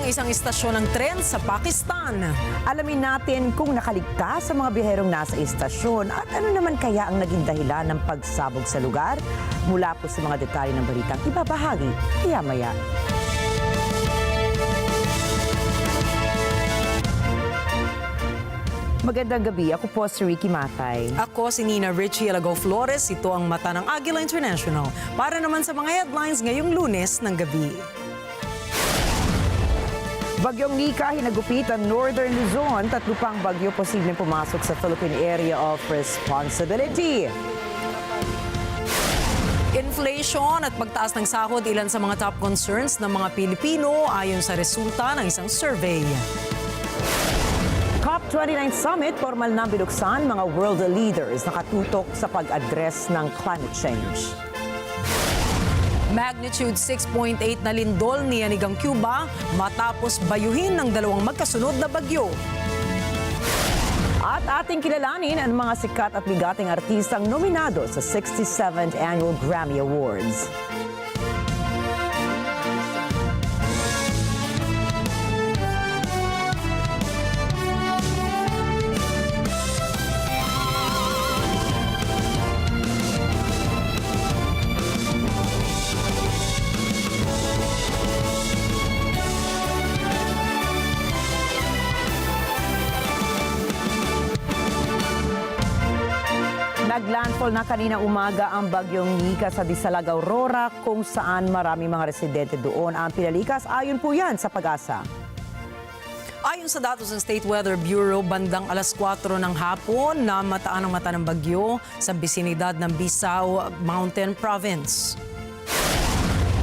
isang istasyon ng tren sa Pakistan. Alamin natin kung nakaligtas sa mga biyaherong nasa istasyon at ano naman kaya ang naging dahilan ng pagsabog sa lugar. Mula po sa mga detalye ng balitang ibabahagi maya-maya. Magandang gabi. Ako po si Rikki Mathay. Ako si Rikki Alagao Flores. Ito ang mata ng Agila International. Para naman sa mga headlines ngayong Lunes ng gabi. Bagyong Nika hinagupit ang Northern Luzon. Tatlo pang bagyo posibleng pumasok sa Philippine Area of Responsibility. Inflation at pagtaas ng sahod ilan sa mga top concerns ng mga Pilipino ayon sa resulta ng isang survey. COP29 Summit, formal na binuksan, mga world leaders nakatutok sa pag-address ng climate change. Magnitude 6.8 na lindol niyanig ang Cuba matapos bayuhin ng dalawang magkasunod na bagyo. At ating kilalanin ang mga sikat at bigating artistang nominado sa 67th Annual Grammy Awards. Naglandfall na kanina umaga ang bagyong Nika sa Alagao, kung saan marami mga residente doon ang pinalikas. Ayon po yan sa Pag-asa. Ayon sa datos ng State Weather Bureau, bandang alas 4 ng hapon na mataan ang mata ng bagyo sa bisinidad ng Bisao Mountain Province.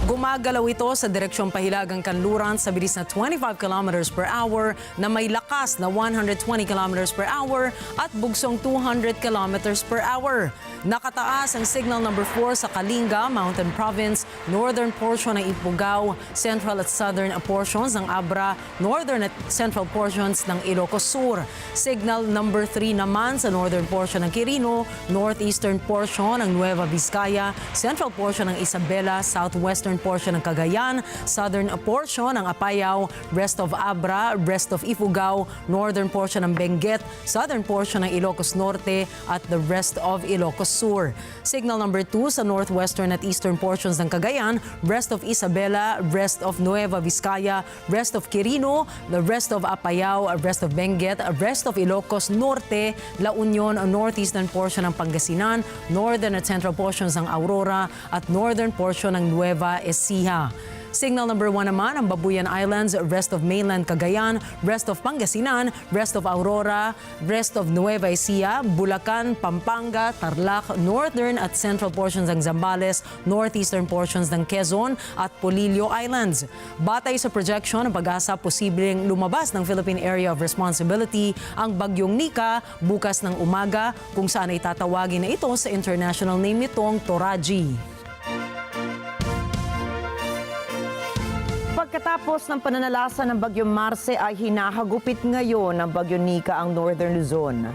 Gumagalaw ito sa direksyong Pahilagang Kanluran sa bilis na 25 km per hour na may lakas na 120 km per hour at bugsong 200 km per hour. Nakataas ang signal number 4 sa Kalinga Mountain Province, northern portion ng Ifugao, central at southern portions ng Abra, northern at central portions ng Ilocos Sur. Signal number 3 naman sa northern portion ng Quirino, northeastern portion ng Nueva Vizcaya, central portion ng Isabela, southwestern portion ng Cagayan, southern portion ng Apayao, rest of Abra, rest of Ifugao, northern portion ng Benguet, southern portion ng Ilocos Norte at the rest of Ilocos Sur. Signal number 2 sa northwestern at eastern portions ng Cagayan, rest of Isabela, rest of Nueva Vizcaya, rest of Quirino, the rest of Apayao, rest of Benguet, rest of Ilocos Norte, La Union, northeastern portion ng Pangasinan, northern at central portions ng Aurora at northern portion ng Nueva Ecija. Signal number 1 naman ang Babuyan Islands, rest of mainland Cagayan, rest of Pangasinan, rest of Aurora, rest of Nueva Ecija, Bulacan, Pampanga, Tarlac, northern at central portions ng Zambales, northeastern portions ng Quezon at Polillo Islands. Batay sa projection ng Pag-asa, posibleng lumabas ng Philippine Area of Responsibility ang bagyong Nika bukas ng umaga, kung saan ay tatawagin na ito sa international name nitong Toraji. Pagkatapos ng pananalasa ng bagyong Marce ay hinahagupit ngayon ng bagyong Nika ang Northern Luzon.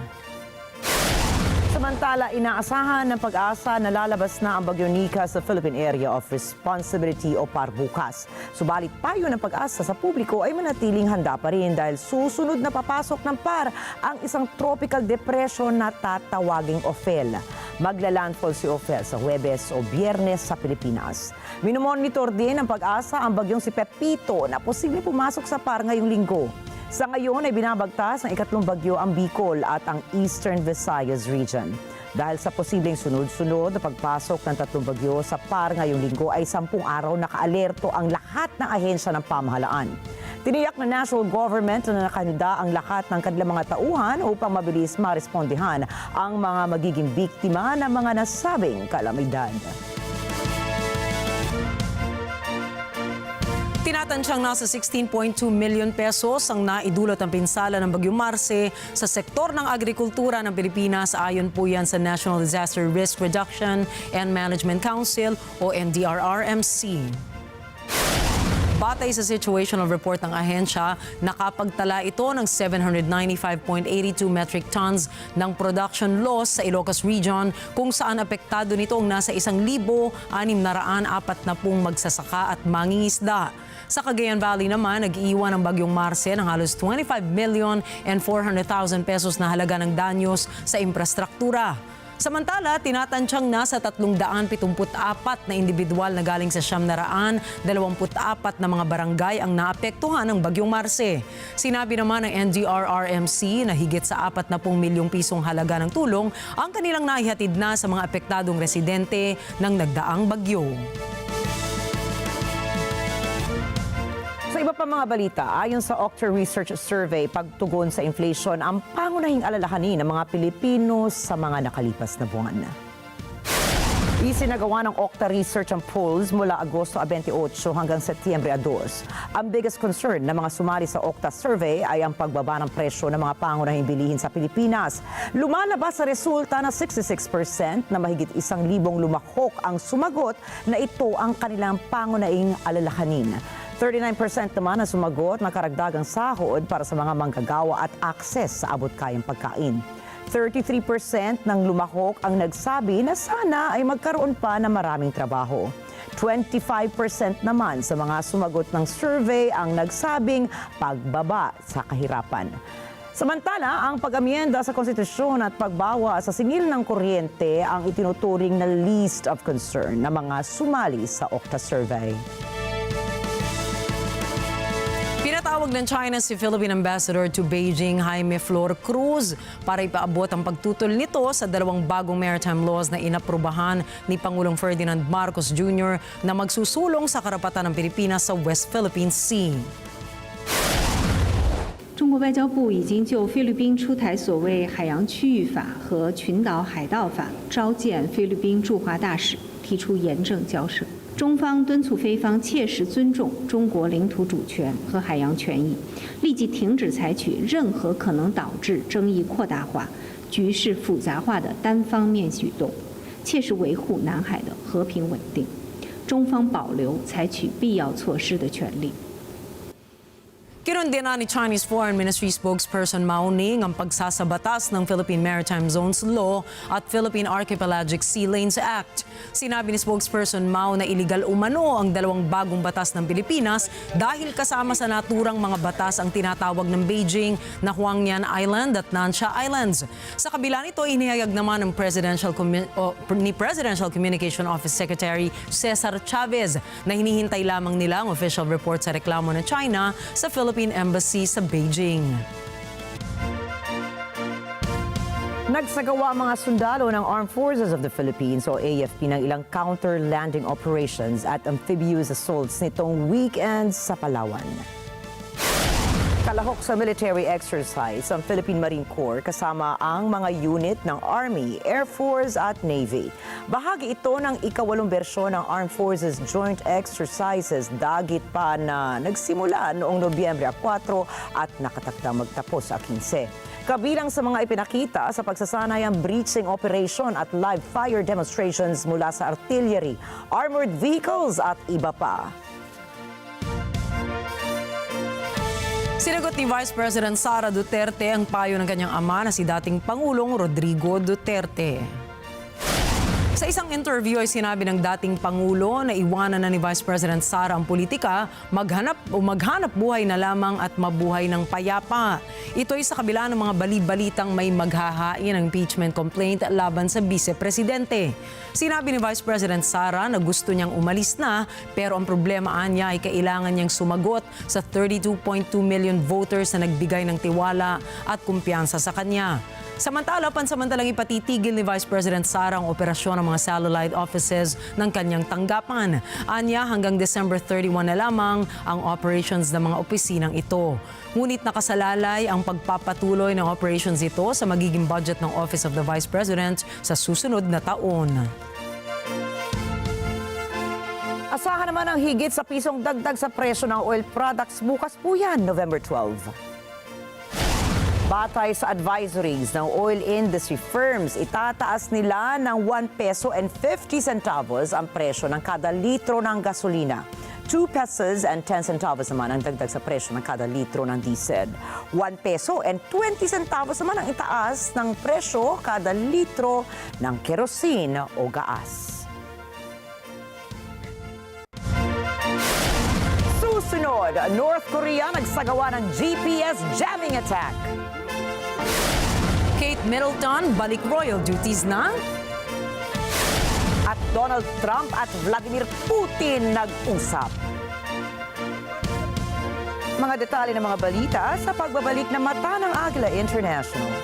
Samantala, inaasahan ng Pag-asa na lalabas na ang bagyong Nika sa Philippine Area of Responsibility o PAR bukas. Subalit payo ng Pag-asa sa publiko ay manatiling handa pa rin dahil susunod na papasok ng PAR ang isang tropical depression na tatawaging Ophel. Maglalandfall si Ophel sa Huwebes o Biyernes sa Pilipinas. Minomonitor din ng Pag-asa ang bagyong si Pepito na posibleng pumasok sa PAR ngayong linggo. Sa ngayon ay binabagtas ng ikatlong bagyo ang Bicol at ang Eastern Visayas region. Dahil sa posibleng sunod-sunod na pagpasok ng tatlong bagyo sa PAR ngayong linggo ay 10 araw nakaalerto ang lahat ng ahensya ng pamahalaan. Tiniyak ng national government na nakahanda ang lahat ng kanilang mga tauhan upang mabilis marespondihan ang mga magiging biktima ng mga nasabing kalamidad. Tinatantsyang nasa 16.2 million pesos ang naidulot ang pinsala ng bagyong Marce sa sektor ng agrikultura ng Pilipinas, ayon po yan sa National Disaster Risk Reduction and Management Council o NDRRMC. Batay sa situational report ng ahensya, nakapagtala ito ng 795.82 metric tons ng production loss sa Ilocos Region, kung saan apektado nito ang nasa 1,640 magsasaka at mangingisda. Sa Cagayan Valley naman, nag-iwan ng bagyong Marce ng halos 25,400,000 pesos na halaga ng danyos sa infrastruktura. Samantala, tinatantiyang nasa 374 na individual na galing sa 724 na mga barangay ang naapektuhan ng bagyong Marce. Sinabi naman ng NDRRMC na higit sa 40 milyong pisong halaga ng tulong ang kanilang naihatid na sa mga apektadong residente ng nagdaang bagyo. Sa iba pa mga balita, ayon sa Octa Research Survey, pagtugon sa inflation ang pangunahing alalahanin ng mga Pilipino sa mga nakalipas na buwan. Isinagawa ng Octa Research ang polls mula Agosto 28 hanggang Setyembre 2. Ang biggest concern ng mga sumali sa Octa survey ay ang pagbaba ng presyo ng mga pangunahing bilihin sa Pilipinas. Lumalabas sa resulta na 66% na mahigit 1,000 lumahok ang sumagot na ito ang kanilang pangunahing alalahanin. 39% naman ang sumagot na karagdagang sahod para sa mga manggagawa at akses sa abot-kayang pagkain. 33% ng lumahok ang nagsabi na sana ay magkaroon pa ng maraming trabaho. 25% naman sa mga sumagot ng survey ang nagsabing pagbaba sa kahirapan. Samantala, ang pag-amyenda sa konstitusyon at pagbawa sa singil ng kuryente ang itinuturing na least of concern ng mga sumali sa Octa survey. Pinatawag ng China si Philippine Ambassador to Beijing, Jaime Flores, para ipaabot ang pagtutol nito sa dalawang bagong maritime laws na inaprubahan ni Pangulong Ferdinand Marcos Jr. na magsusulong sa karapatan ng Pilipinas sa West Philippine Sea. 中国外交部已经就菲律宾出台所谓海洋区域法和群岛海盗法召见菲律宾驻华大使，提出严正交涉。中方敦促菲方切实尊重中国领土主权和海洋权益，立即停止采取任何可能导致争议扩大化、局势复杂化的单方面举动，切实维护南海的和平稳定。中方保留采取必要措施的权利。 Kinundina ni Chinese Foreign Ministry spokesperson Mao Ning ang pagsasabatas ng Philippine Maritime Zones Law at Philippine Archipelagic Sea Lanes Act. Sinabi ni spokesperson Mao na iligal umano ang dalawang bagong batas ng Pilipinas dahil kasama sa naturang mga batas ang tinatawag ng Beijing na Huangyan Island at Nansha Islands. Sa kabila nito, inihayag naman ng Presidential Communication Office Secretary Cesar Chavez na hinihintay lamang nila ang official report sa reklamo ng China sa Philippine Embassy sa Beijing. Nagsagawa ang mga sundalo ng Armed Forces of the Philippines o AFP ng ilang counter-landing operations at amphibious assaults nitong weekend sa Palawan. Kalahok sa military exercise ang Philippine Marine Corps kasama ang mga unit ng Army, Air Force at Navy. Bahagi ito ng ika-8 bersyon ng Armed Forces Joint Exercises dagit pa na nagsimula noong Nobyembre 4 at nakatakdang magtapos sa 15. Kabilang sa mga ipinakita sa pagsasanay ang breaching operation at live fire demonstrations mula sa artillery, armored vehicles at iba pa. Sinagot ni Vice President Sara Duterte ang payo ng kanyang ama na si dating Pangulong Rodrigo Duterte. Sa isang interview ay sinabi ng dating Pangulo na iwanan na ni Vice President Sara ang politika, maghanap buhay na lamang at mabuhay ng payapa. Ito ay sa kabila ng mga bali-balitang may maghahain ng impeachment complaint laban sa Vice-Presidente. Sinabi ni Vice President Sara na gusto niyang umalis na, pero ang problema niya ay kailangan niyang sumagot sa 32.2 million voters na nagbigay ng tiwala at kumpiyansa sa kanya. Samantala, pansamantalang ipatitigil ni Vice President Sara ang operasyon ng mga satellite offices ng kanyang tanggapan. Anya, hanggang December 31 na lamang ang operations ng mga opisinang ito. Ngunit nakasalalay ang pagpapatuloy ng operations ito sa magiging budget ng Office of the Vice President sa susunod na taon. Asahan naman ang higit sa pisong dagdag sa presyo ng oil products bukas po yan, November 12. Batay sa advisories ng oil industry firms, itataas nila ng 1 peso and 50 centavos ang presyo ng kada litro ng gasolina. 2 pesos and 10 centavos naman ang dagdag sa presyo ng kada litro ng diesel. 1 peso and 20 centavos naman ang itaas ng presyo kada litro ng kerosene o gaas. Susunod, North Korea nagsagawa ng GPS jamming attack. Kate Middleton, balik royal duties na. At Donald Trump at Vladimir Putin nag-usap. Mga detalye ng mga balita sa pagbabalik ng Mata ng Agila International.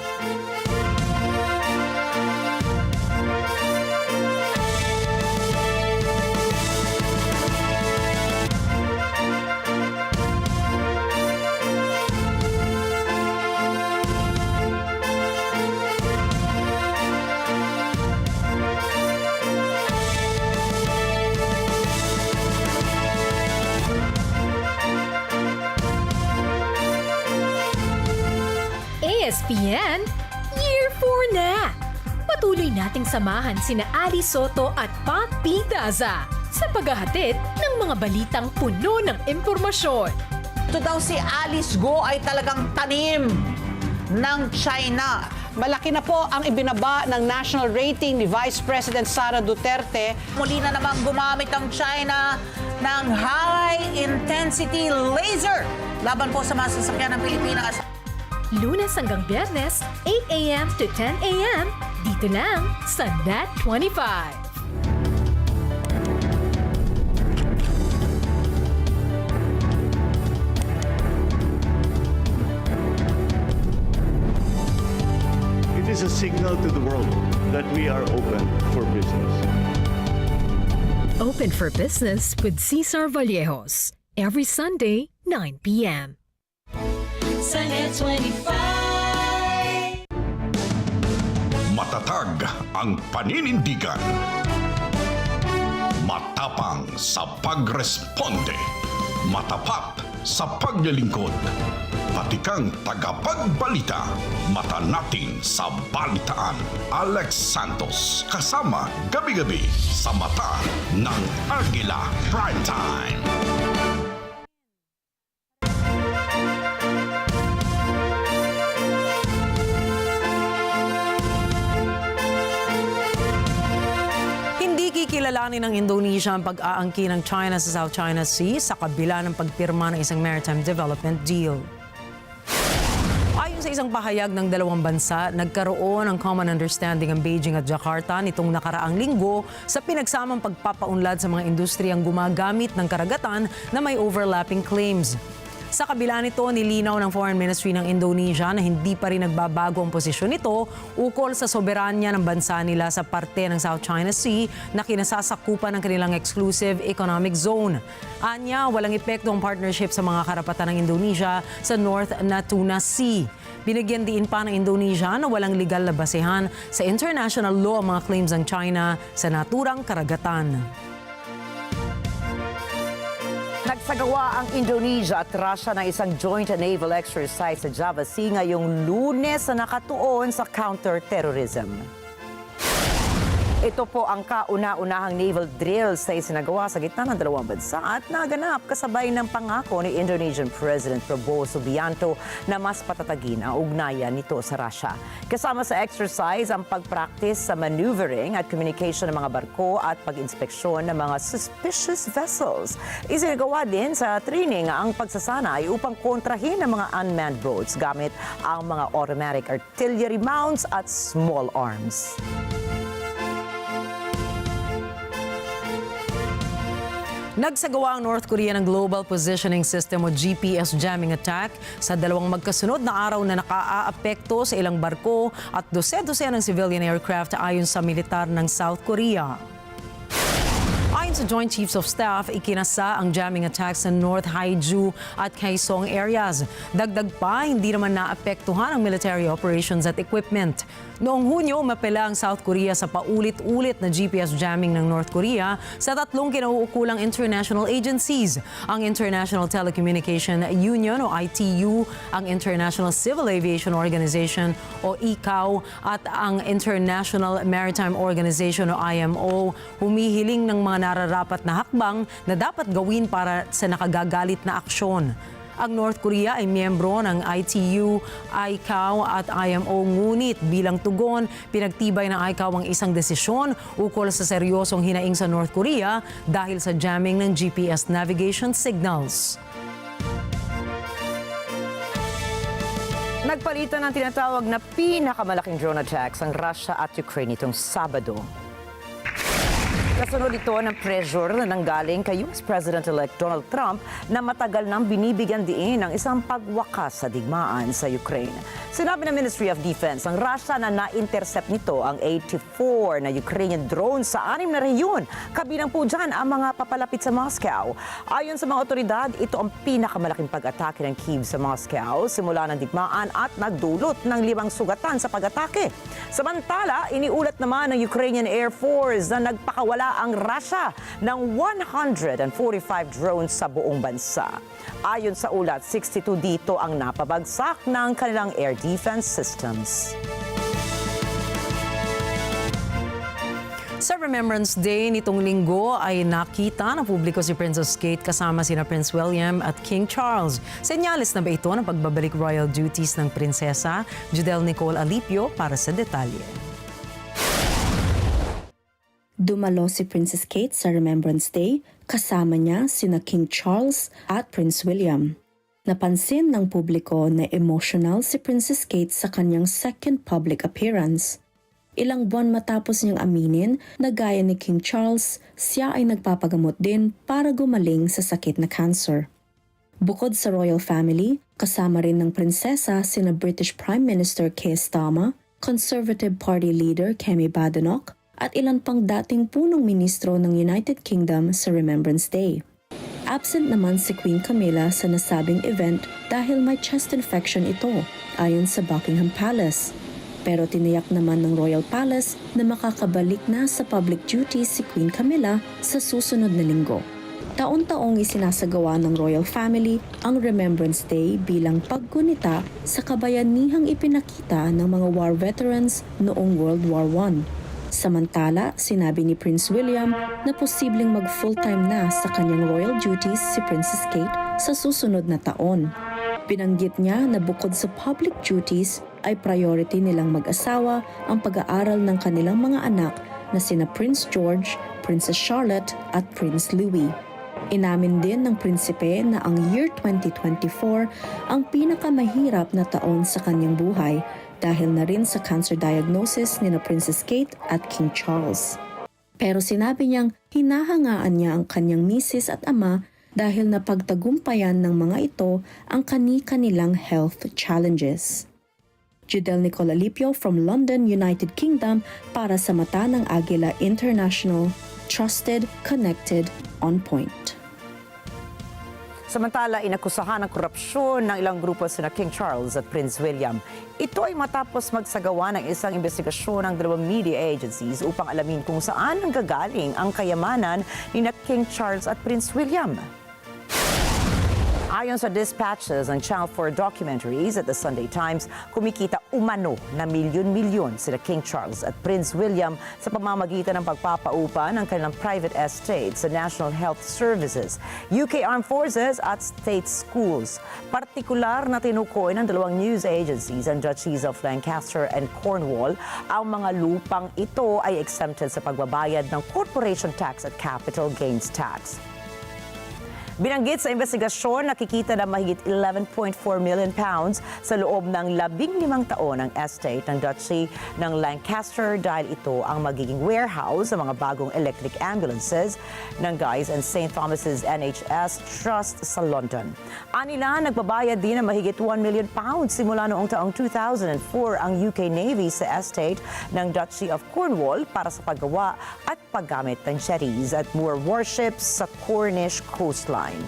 ESPN, Year 4 na! Patuloy nating samahan sina Ali Soto at Pat P. Daza sa paghahatid ng mga balitang puno ng impormasyon. Ito daw si Alice Go ay talagang tanim ng China. Malaki na po ang ibinaba ng national rating ni Vice President Sara Duterte. Muli na namang gumamit ang China ng high-intensity laser laban po sa mga sasakyan ng Pilipinas. Lunes hanggang Biyernes, 8 a.m. to 10 a.m. Dito lang sa Net 25. It is a signal to the world that we are open for business. Open for Business with Cesar Vallejos. Every Sunday, 9 p.m. Matatag ang paninindigan. Matapang sa pagresponde. Matapat sa paglilingkod. Patikang tagapagbalita. Mata natin sa balitaan. Alex Santos kasama gabi-gabi sa Mata ng Agila Primetime. Kilalanin ng Indonesia ang pag-aangkin ng China sa South China Sea sa kabila ng pagpirma ng isang maritime development deal. Ayon sa isang pahayag ng dalawang bansa, nagkaroon ng common understanding ang Beijing at Jakarta nitong nakaraang linggo sa pinagsamang pagpapaunlad sa mga industriyang gumagamit ng karagatan na may overlapping claims. Sa kabila nito, nilinaw ng Foreign Ministry ng Indonesia na hindi pa rin nagbabago ang posisyon nito ukol sa soberanya ng bansa nila sa parte ng South China Sea na kinasasakupan ng kanilang exclusive economic zone. Anya, walang epekto ang partnership sa mga karapatan ng Indonesia sa North Natuna Sea. Binigyan diin pa ng Indonesia na walang legal na basehan sa international law ang mga claims ng China sa naturang karagatan. Nagsagawa ang Indonesia at Russia ng isang joint naval exercise sa Java Sea ngayong Lunes na nakatuon sa counter-terrorism. Ito po ang kauna-unahang naval drills na isinagawa sa gitna ng dalawang bansa at naganap kasabay ng pangako ni Indonesian President Prabowo Subianto na mas patatagin ang ugnayan nito sa Russia. Kasama sa exercise ang pag-practice sa maneuvering at communication ng mga barko at pag-inspeksyon ng mga suspicious vessels. Isinagawa din sa training ang pagsasanay upang kontrahin ang mga unmanned boats gamit ang mga automatic artillery mounts at small arms. Nagsagawa ang North Korea ng Global Positioning System o GPS jamming attack sa dalawang magkasunod na araw na nakaaapekto sa ilang barko at dose-dosen ng civilian aircraft ayon sa militar ng South Korea. Ayon sa Joint Chiefs of Staff, ikinasa ang jamming attack sa North Haiju at Kaesong areas. Dagdag pa, hindi naman naapektuhan ang military operations at equipment. Noong Hunyo, mapela ang South Korea sa paulit-ulit na GPS jamming ng North Korea sa tatlong kinauukulang international agencies. Ang International Telecommunication Union o ITU, ang International Civil Aviation Organization o ICAO at ang International Maritime Organization o IMO. Humihiling ng mga nararapat na hakbang na dapat gawin para sa nakagagalit na aksyon. Ang North Korea ay miyembro ng ITU, ICAO at IMO, ngunit bilang tugon, pinagtibay ng ICAO ang isang desisyon ukol sa seryosong hinaing sa North Korea dahil sa jamming ng GPS navigation signals. Nagpalitan ng tinatawag na pinakamalaking drone attacks ang Russia at Ukraine itong Sabado. Kasunod ito ng pressure na nanggaling kay US President-elect Donald Trump na matagal nang binibigyan diin ng isang pagwakas sa digmaan sa Ukraine. Sinabi ng Ministry of Defense ang Russia na na-intercept nito ang 84 na Ukrainian drones sa 6 na rehiyon. Kabilang po dyan ang mga papalapit sa Moscow. Ayon sa mga otoridad, ito ang pinakamalaking pag-atake ng Kyiv sa Moscow simula ng digmaan at nagdulot ng 5 sugatan sa pag-atake. Samantala, iniulat naman ng Ukrainian Air Force na nagpakawala ang Russia ng 145 drones sa buong bansa. Ayon sa ulat, 62 dito ang napabagsak ng kanilang air defense systems. Sa Remembrance Day nitong linggo ay nakita ng publiko si Princess Kate kasama sina Prince William at King Charles. Senyales na ba ito ng pagbabalik royal duties ng prinsesa? Judel Nicole Alipio para sa detalye. Dumalo si Princess Kate sa Remembrance Day, kasama niya sina King Charles at Prince William. Napansin ng publiko na emotional si Princess Kate sa kanyang second public appearance. Ilang buwan matapos niyang aminin na gaya ni King Charles, siya ay nagpapagamot din para gumaling sa sakit na cancer. Bukod sa royal family, kasama rin ng prinsesa sina British Prime Minister Keir Starmer, Conservative Party leader Kemi Badenoch, at ilan pang dating punong ministro ng United Kingdom sa Remembrance Day. Absent naman si Queen Camilla sa nasabing event dahil may chest infection ito, ayon sa Buckingham Palace. Pero tiniyak naman ng Royal Palace na makakabalik na sa public duties si Queen Camilla sa susunod na linggo. Taon-taong isinasagawa ng Royal Family ang Remembrance Day bilang paggunita sa kabayanihang ipinakita ng mga war veterans noong World War I. Samantala, sinabi ni Prince William na posibleng mag-full-time na sa kanyang royal duties si Princess Kate sa susunod na taon. Binanggit niya na bukod sa public duties ay priority nilang mag-asawa ang pag-aaral ng kanilang mga anak na sina Prince George, Princess Charlotte at Prince Louis. Inamin din ng prinsipe na ang year 2024 ang pinakamahirap na taon sa kanyang buhay dahil na rin sa cancer diagnosis ni na Princess Kate at King Charles. Pero sinabi niyang hinahangaan niya ang kanyang misis at ama dahil napagtagumpayan ng mga ito ang kani-kanilang health challenges. Judel Nicole Alipio from London, United Kingdom para sa Mata ng Agila International, trusted, connected, on point. Samantala, inakusahan ng korupsyon ng ilang grupo sina King Charles at Prince William. Ito ay matapos magsagawa ng isang investigasyon ng dalawang media agencies upang alamin kung saan nanggagaling ang kayamanan ni King Charles at Prince William. Ayon sa dispatches ng Channel 4 documentaries at the Sunday Times, kumikita umano na milyon-milyon sila King Charles at Prince William sa pamamagitan ng pagpapaupa ng kanilang private estate sa National Health Services, UK Armed Forces at state schools. Partikular na tinukoy ng dalawang news agencies ang Duchies of Lancaster and Cornwall. Ang mga lupang ito ay exempted sa pagbabayad ng corporation tax at capital gains tax. Binanggit sa investigasyon, nakikita na mahigit 11.4 million pounds sa loob ng 15 taon ang estate ng Duchy ng Lancaster dahil ito ang magiging warehouse sa mga bagong electric ambulances ng Guy's and St. Thomas's NHS Trust sa London. Anila, nagbabayad din ng mahigit 1 million pounds simula noong taong 2004 ang UK Navy sa estate ng Duchy of Cornwall para sa paggawa at paggamit ng jetties at Moor warships sa Cornish coastline.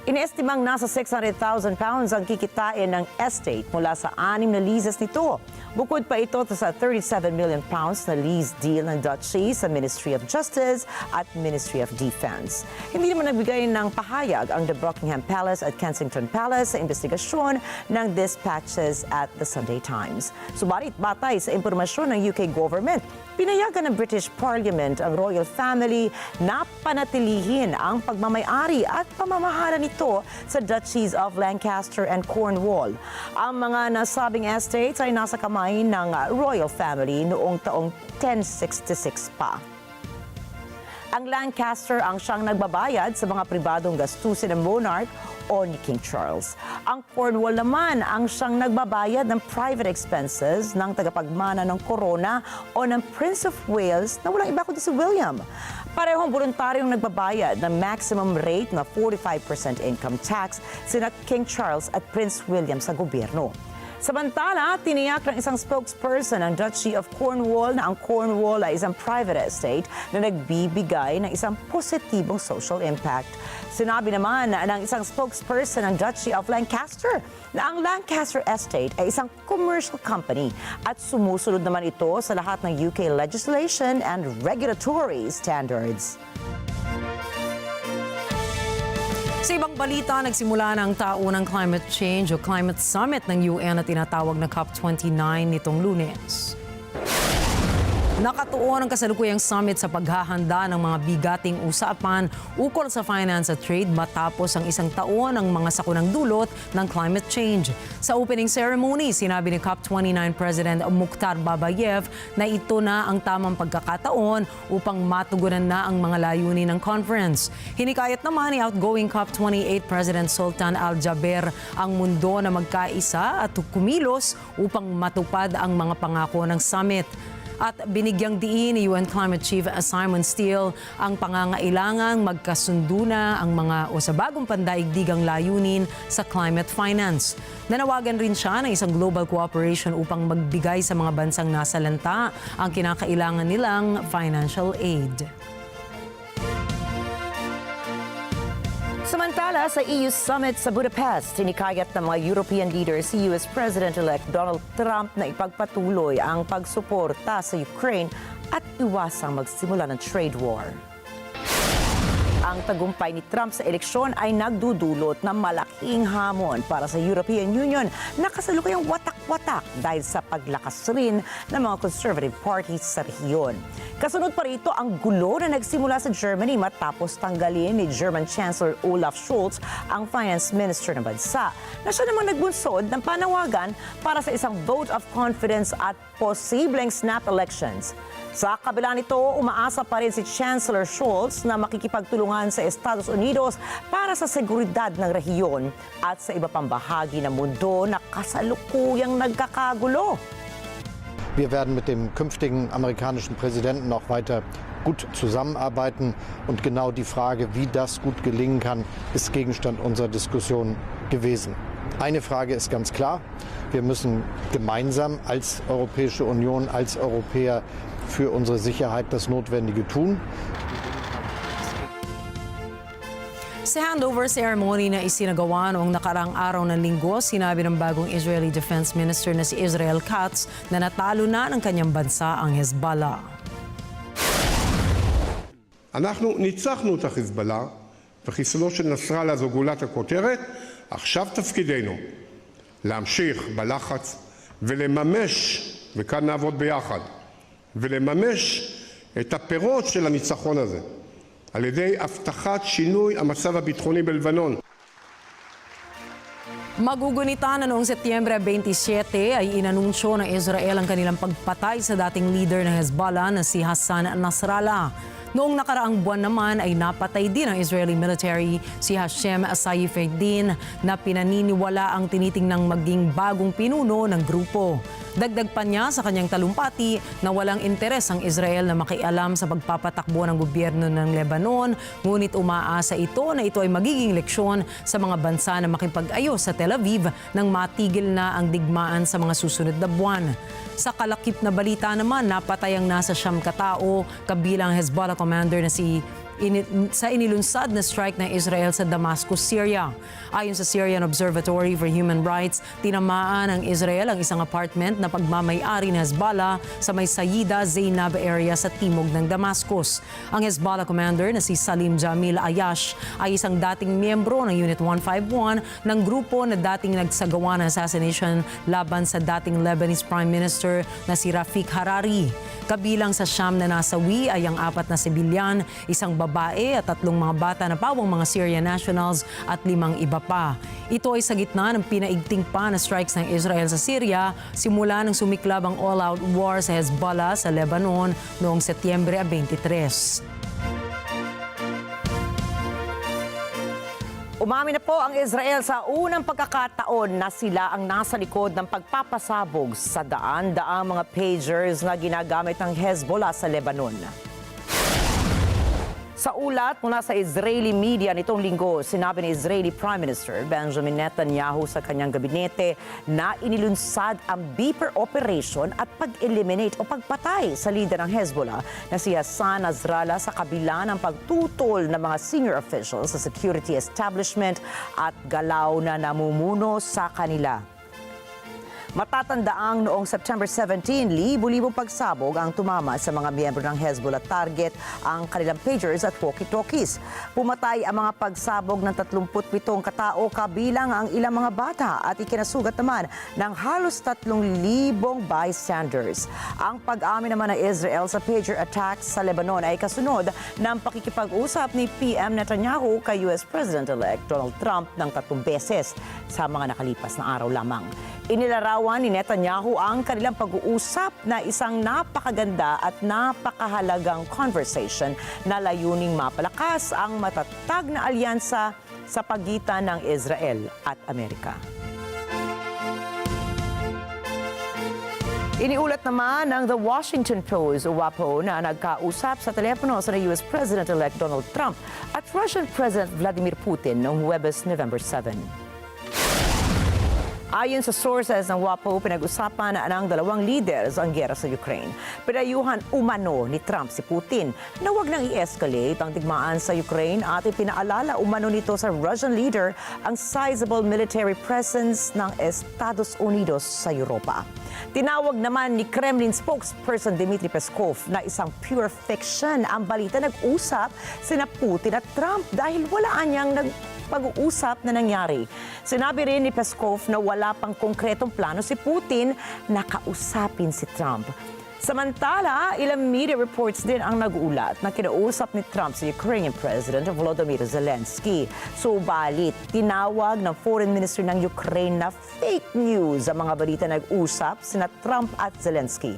Inestimang nasa 600,000 pounds ang kikitain ng estate mula sa 6 na leases nito. Bukod pa ito sa 37 million pounds na lease deal ng Duchy sa Ministry of Justice at Ministry of Defense. Hindi naman nagbigay ng pahayag ang The Buckingham Palace at Kensington Palace sa investigasyon ng dispatches at the Sunday Times. Subalit, batay sa impormasyon ng UK government, pinayagan ng British Parliament ang royal family na panatilihin ang pagmamayari at pamamahala nito sa Duchies of Lancaster and Cornwall. Ang mga nasabing estates ay nasa kamay ng royal family noong taong 1066 pa. Ang Lancaster ang siyang nagbabayad sa mga pribadong gastusin ng monarch o ni King Charles. Ang Cornwall naman ang siyang nagbabayad ng private expenses ng tagapagmana ng korona o ng Prince of Wales na walang iba kundi si William. Parehong voluntaryong nagbabayad ng maximum rate na 45% income tax sina King Charles at Prince William sa gobyerno. Samantala, tiniyak ng isang spokesperson ng Duchy of Cornwall na ang Cornwall ay isang private estate na nagbibigay ng isang positibong social impact. Sinabi naman ng isang spokesperson ng Duchy of Lancaster na ang Lancaster Estate ay isang commercial company at sumusunod naman ito sa lahat ng UK legislation and regulatory standards. Sa ibang balita, nagsimula na ang taunang climate change o climate summit ng UN na tinatawag na COP29 nitong Lunes. Nakatuon ang kasalukuyang summit sa paghahanda ng mga bigating usapan ukol sa finance at trade matapos ang isang taon ng mga sakunang dulot ng climate change. Sa opening ceremony, sinabi ni COP29 President Mukhtar Babayev na ito na ang tamang pagkakataon upang matugunan na ang mga layunin ng conference. Hinikayat naman ni outgoing COP28 President Sultan Al-Jaber ang mundo na magkaisa at kumilos upang matupad ang mga pangako ng summit. At binigyang diin ni UN Climate Chief Simon Steele ang pangangailangang magkasundo na ang mga o sa bagong pandaigdigang layunin sa climate finance. Nanawagan rin siya ng isang global cooperation upang magbigay sa mga bansang nasa lanta ang kinakailangan nilang financial aid. Samantala, sa EU Summit sa Budapest, hinikayat ng mga European leaders si US President-elect Donald Trump na ipagpatuloy ang pagsuporta sa Ukraine at iwasang magsimula ng trade war. Ang tagumpay ni Trump sa eleksyon ay nagdudulot ng malaking hamon para sa European Union na kasalukuyang watak-watak dahil sa paglakas rin ng mga conservative parties sa rehiyon. Kasunod pa rito ang gulo na nagsimula sa Germany matapos tanggalin ni German Chancellor Olaf Scholz ang finance minister ng bansa na siya namang nagbunsod ng panawagan para sa isang vote of confidence at posibleng snap elections. Sa kabila nito, umaasa pa rin si Chancellor Scholz na makikipagtulungan sa Estados Unidos para sa seguridad ng rehiyon at sa iba pang bahagi ng mundo na kasalukuyang nagkakagulo. Wir werden mit dem künftigen amerikanischen Präsidenten noch weiter gut zusammenarbeiten. Und genau die Frage, wie das gut gelingen kann, ist Gegenstand unserer Diskussion gewesen. Eine Frage ist ganz klar. Wir müssen gemeinsam als Europäische Union, als Europäer für unsere Sicherheit das Notwendige tun. Sa handover ceremony na isinagawa noong nakaraang araw ng linggo, sinabi ng bagong Israeli Defense Minister na si Israel Katz na natalo na ng kanyang bansa ang Hezbollah. אנחנו ניצחנו את החיזבאללה וחיסולו של נסראללה זו גולת הכותרת. עכשיו תפקידנו להמשיך בלחץ ולממש, וכאן נעבוד ביחד, ולממש את הפירות של הניצחון הזה על ידי הבטחת שינוי המצב הביטחוני בלבנון. Magugunita na noong Setyembre 27 ay inanunsyo ng Israel ang kanilang pagpatay sa dating leader ng Hezbollah na si Hassan Nasrallah. Noong nakaraang buwan naman ay napatay din ng Israeli military si Hashem Saifeddin na pinaniniwala ang tinitingnang maging bagong pinuno ng grupo. Dagdag pa niya sa kanyang talumpati na walang interes ang Israel na makialam sa pagpapatakbo ng gobyerno ng Lebanon, ngunit umaasa ito na ito ay magiging leksyon sa mga bansa na makipag-ayos sa Tel Aviv nang matigil na ang digmaan sa mga susunod na buwan. Sa kalakip na balita naman, napatay ang nasa 9 katao, kabilang Hezbollah commander na si sa inilunsad na strike ng Israel sa Damascus, Syria. Ayon sa Syrian Observatory for Human Rights, tinamaan ng Israel ang isang apartment na pagmamay-ari ng Hezbollah sa may Sayida Zainab area sa timog ng Damascus. Ang Hezbollah commander na si Salim Jamil Ayash ay isang dating miyembro ng Unit 151 ng grupo na dating nagsagawa ng assassination laban sa dating Lebanese Prime Minister na si Rafik Hariri. Kabilang sa siyam na nasawi ay ang 4 na sibilyan, isang babae at 3 mga bata na pawang mga Syrian nationals at 5 iba pa. Ito ay sa gitna ng pinaigting pa na strikes ng Israel sa Syria simula nang sumiklab ang all-out war sa Hezbollah sa Lebanon noong Setyembre 23. Umamin na po ang Israel sa unang pagkakataon na sila ang nasa likod ng pagpapasabog sa daan-daang mga pagers na ginagamit ng Hezbollah sa Lebanon. Sa ulat mula sa Israeli media nitong linggo, sinabi ni Israeli Prime Minister Benjamin Netanyahu sa kanyang gabinete na inilunsad ang beeper operation at pag-eliminate o pagpatay sa lider ng Hezbollah na si Hassan Nasrallah sa kabila ng pagtutol ng mga senior officials sa security establishment at galaw na namumuno sa kanila. Matatandaang noong September 17, libo-libong pagsabog ang tumama sa mga miyembro ng Hezbollah target ang kanilang pagers at walkie-talkies. Pumatay ang mga pagsabog ng 37 katao kabilang ang ilang mga bata at ikinasugat naman ng halos 3,000 bystanders. Ang pag-amin naman ng Israel sa pager attacks sa Lebanon ay kasunod ng pakikipag-usap ni PM Netanyahu kay US President-elect Donald Trump ng 3 beses sa mga nakalipas na araw lamang. Inilarawan ni Netanyahu ang kanilang pag-uusap na isang napakaganda at napakahalagang conversation na layuning mapalakas ang matatag na alyansa sa pagitan ng Israel at Amerika. Iniulat naman ng The Washington Post, WAPO, na nagkausap sa telepono sa US President-elect Donald Trump at Russian President Vladimir Putin noong Huwebes, November 7. Ayon sa sources ng WAPO, pinag-usapan ng dalawang leaders ang giyera sa Ukraine. Pinayuhan umano ni Trump si Putin na huwag nang i-escalate ang digmaan sa Ukraine at ipinaalala umano nito sa Russian leader ang sizable military presence ng Estados Unidos sa Europa. Tinawag naman ni Kremlin spokesperson Dmitry Peskov na isang pure fiction ang balita nag-usap sina Putin at Trump dahil wala niyang pag-uusap na nangyari. Sinabi rin ni Peskov na wala pang konkretong plano si Putin na kausapin si Trump. Samantala, ilang media reports din ang nag-ulat na kinausap ni Trump si Ukrainian President Volodymyr Zelensky. Subalit, tinawag ng Foreign Minister ng Ukraine na fake news ang mga balita nag-usap sina Trump at Zelensky.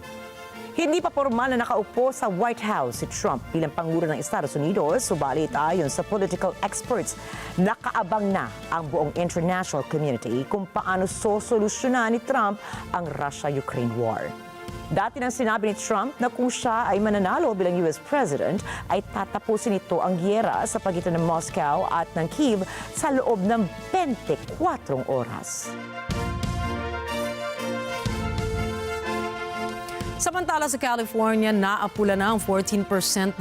Hindi pa formal na nakaupo sa White House si Trump bilang Pangulo ng Estados Unidos, subalit ayon sa political experts, nakaabang na ang buong international community kung paano sosolusyonan ni Trump ang Russia-Ukraine war. Dati nang sinabi ni Trump na kung siya ay mananalo bilang US President, ay tatapusin ito ang giyera sa pagitan ng Moscow at ng Kyiv sa loob ng 24 oras. Samantala sa California, naapula na ang 14%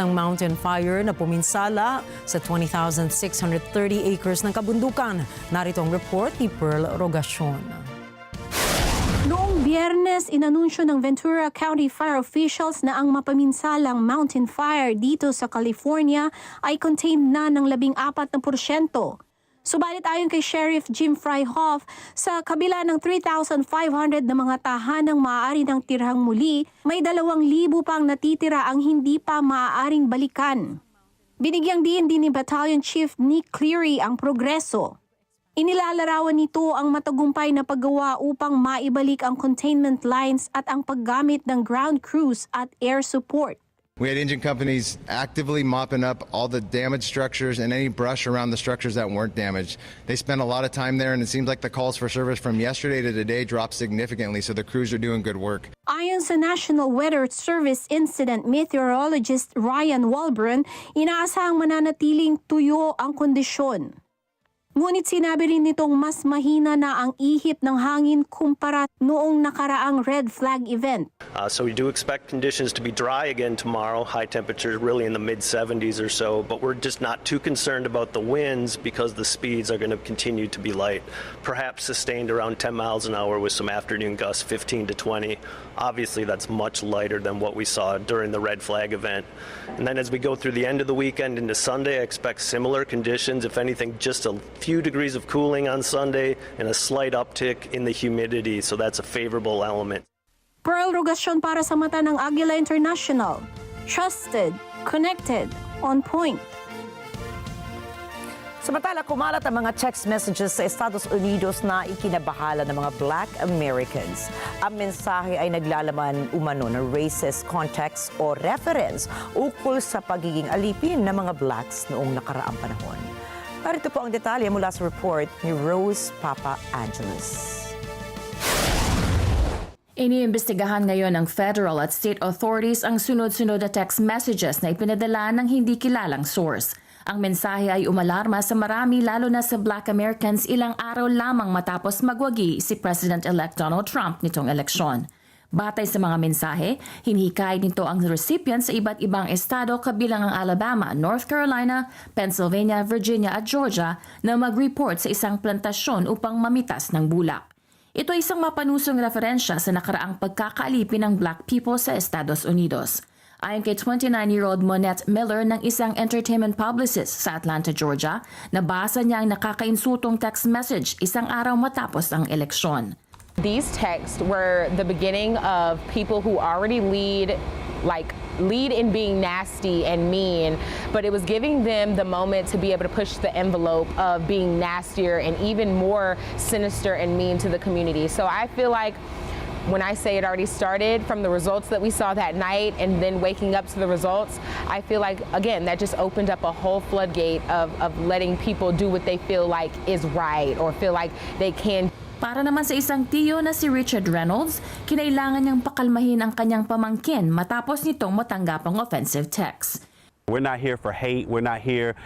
ng mountain fire na puminsala sa 20,630 acres ng kabundukan. Narito ang report ni Pearl Rogacion. Noong Biyernes, inanunsyo ng Ventura County Fire officials na ang mapaminsalang mountain fire dito sa California ay contained na ng 14%. Subalit ayon kay Sheriff Jim Fryhoff, sa kabila ng 3,500 na mga tahanang maaari ng tirhang muli, may 2,000 pang natitira ang hindi pa maaaring balikan. Binigyang diin din ni Battalion Chief Nick Cleary ang progreso. Inilalarawan nito ang matagumpay na paggawa upang maibalik ang containment lines at ang paggamit ng ground crews at air support. We had engine companies actively mopping up all the damaged structures and any brush around the structures that weren't damaged. They spent a lot of time there, and it seems like the calls for service from yesterday to today dropped significantly, so the crews are doing good work. Ayon sa National Weather Service Incident Meteorologist Ryan Walbrun, inaasahang mananatiling tuyo ang kondisyon. Ngunit sinabi rin nitong mas mahina na ang ihip ng hangin kumpara noong nakaraang red flag event. So we do expect conditions to be dry again tomorrow, high temperatures really in the mid-70s or so, but we're just not too concerned about the winds because the speeds are going to continue to be light, perhaps sustained around 10 miles an hour with some afternoon gusts 15 to 20. Obviously that's much lighter than what we saw during the red flag event. And then as we go through the end of the weekend into Sunday, I expect similar conditions, if anything just a few degrees of cooling on Sunday and a slight uptick in the humidity, so that's a favorable element. Pearl Rogasyon para sa mata ng Agila International. Trusted, connected, on point. Samantala, kumalat ang mga text messages sa Estados Unidos na ikinabahala ng mga Black Americans. Ang mensahe ay naglalaman umano ng racist context o reference ukol sa pagiging alipin ng mga blacks noong nakaraang panahon. Parito po ang detalye mula sa report ni Rose Papa Angeles. Iniimbestigahan ngayon ng federal at state authorities ang sunod-sunod na text messages na ipinadala ng hindi kilalang source. Ang mensahe ay umalarma sa marami lalo na sa Black Americans ilang araw lamang matapos magwagi si President-elect Donald Trump nitong eleksyon. Batay sa mga mensahe, hinihikayat nito ang recipient sa iba't ibang estado kabilang ang Alabama, North Carolina, Pennsylvania, Virginia at Georgia na mag-report sa isang plantasyon upang mamitas ng bulak. Ito ay isang mapanusong referensya sa nakaraang pagkakaalipin ng Black people sa Estados Unidos. Ayon kay 29-year-old Monette Miller ng isang entertainment publicist sa Atlanta, Georgia, nabasa niya ang nakakainsutong text message isang araw matapos ang eleksyon. These texts were the beginning of people who already lead in being nasty and mean, but it was giving them the moment to be able to push the envelope of being nastier and even more sinister and mean to the community. So I feel like when I say it already started from the results that we saw that night and then waking up to the results, I feel like, again, that just opened up a whole floodgate of letting people do what they feel like is right or feel like they can. Para naman sa isang tiyo na si Richard Reynolds, kinailangan niyang pakalmahin ang kanyang pamangkin matapos nitong matanggap ang offensive text. We're not here for hate. We're not here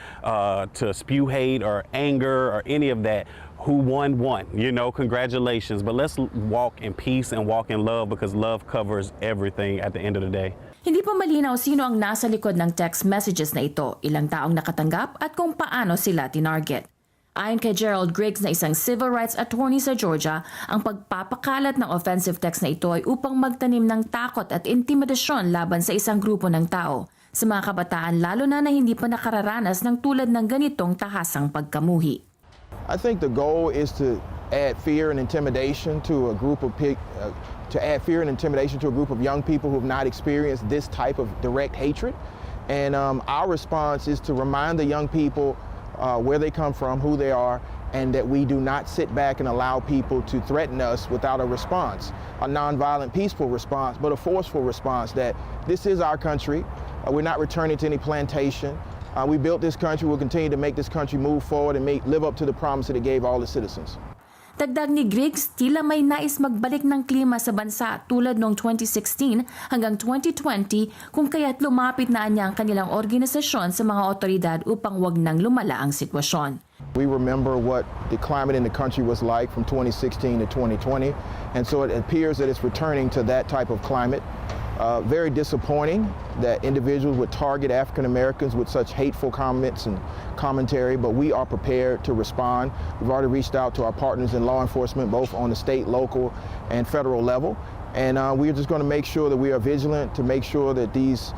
to spew hate or anger or any of that. Who won, won. You know, congratulations. But let's walk in peace and walk in love because love covers everything at the end of the day. Hindi pa malinaw sino ang nasa likod ng text messages na ito, ilang taong nakatanggap at kung paano sila tinarget. Ayon kay Gerald Griggs na isang civil rights attorney sa Georgia, ang pagpapakalat ng offensive text na ito ay upang magtanim ng takot at intimidasyon laban sa isang grupo ng tao. Sa mga kabataan lalo na hindi pa nakararanas ng tulad ng ganitong tahasang pagkamuhi. I think the goal is to add fear and intimidation to a group of young people who have not experienced this type of direct hatred. And our response is to remind the young people where they come from, who they are, and that we do not sit back and allow people to threaten us without a response, a nonviolent, peaceful response, but a forceful response that this is our country. We're not returning to any plantation. We built this country. We'll continue to make this country move forward and live up to the promise that it gave all the citizens. Dagdag ni Griggs, tila may nais magbalik ng klima sa bansa tulad noong 2016 hanggang 2020 kung kaya't lumapit na niya ang kanilang organisasyon sa mga otoridad upang wag nang lumala ang sitwasyon. We remember what the climate in the country was like from 2016 to 2020, and so it appears that it's returning to that type of climate. Very disappointing that individuals would target African Americans with such hateful comments and commentary, but we are prepared to respond. We've already reached out to our partners in law enforcement, both on the state, local, and federal level, and we're just going to make sure that we are vigilant to make sure that these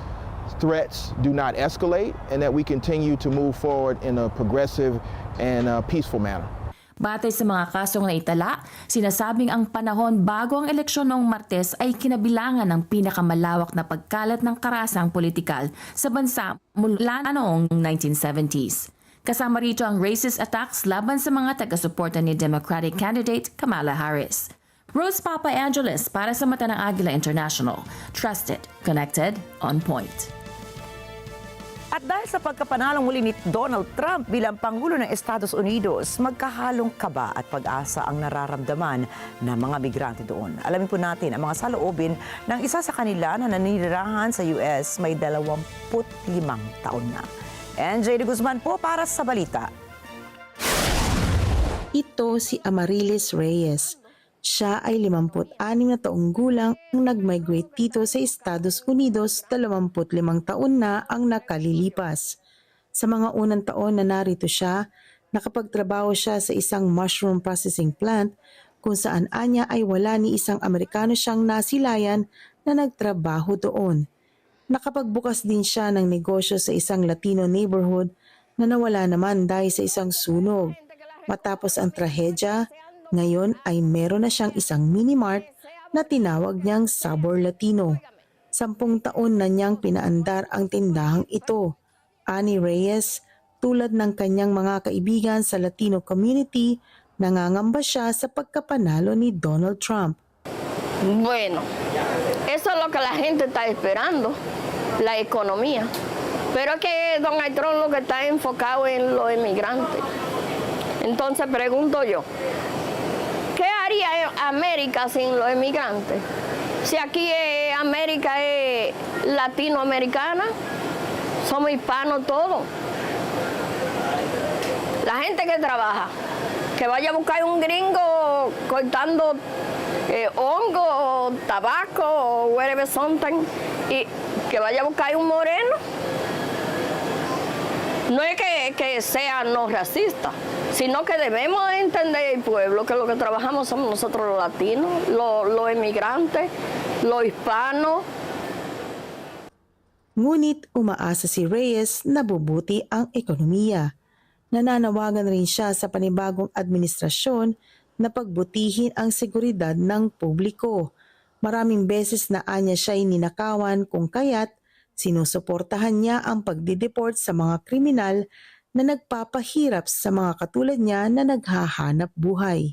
threats do not escalate and that we continue to move forward in a progressive and peaceful manner. Batay sa mga kasong naitala, sinasabing ang panahon bago ang eleksyon noong Martes ay kinabilangan ng pinakamalawak na pagkalat ng karasang politikal sa bansa mula noong 1970s. Kasama rito ang racist attacks laban sa mga taga-suporta ni Democratic candidate Kamala Harris. Rose Papa Angeles para sa mata ng Agila International. Trusted, connected, on point. At dahil sa pagkapanalong muli ni Donald Trump bilang Pangulo ng Estados Unidos, magkahalong kaba at pag-asa ang nararamdaman ng mga migrante doon. Alamin po natin ang mga saloobin ng isa sa kanila na naninirahan sa US may 25 taon na. NJ de Guzman po para sa balita. Ito si Amarilis Reyes. Siya ay 56 na taong gulang ang nag-migrate dito sa Estados Unidos 25 taon na ang nakalilipas. Sa mga unang taon na narito siya, nakapagtrabaho siya sa isang mushroom processing plant kung saan anya ay wala ni isang Amerikano siyang nasilayan na nagtrabaho doon. Nakapagbukas din siya ng negosyo sa isang Latino neighborhood na nawala naman dahil sa isang sunog. Matapos ang trahedya, ngayon ay meron na siyang isang mini-mart na tinawag niyang Sabor Latino. 10 taon na niyang pinaandar ang tindahang ito. Ani Reyes, tulad ng kanyang mga kaibigan sa Latino community, nangangamba siya sa pagkapanalo ni Donald Trump. Bueno, eso es lo que la gente está esperando, la economía. Pero es que Donald Trump lo que está enfocado en los inmigrantes. Entonces pregunto yo, ¿qué haría América sin los inmigrantes? Si aquí América es latinoamericana, somos hispanos todos. La gente que trabaja, que vaya a buscar un gringo cortando hongo, tabaco o whatever something, y que vaya a buscar un moreno. No es que sea no racista, sino que debemos entender el pueblo que lo que trabajamos somos nosotros los latinos, los inmigrantes, los hispanos. Ngunit umaasa si Reyes na bubuti ang ekonomiya. Nananawagan rin siya sa panibagong administrasyon na pagbutihin ang seguridad ng publiko. Maraming beses na anya siya'y ninakawan kung kaya't sinusuportahan niya ang pagdideport sa mga kriminal na nagpapahirap sa mga katulad niya na naghahanap buhay.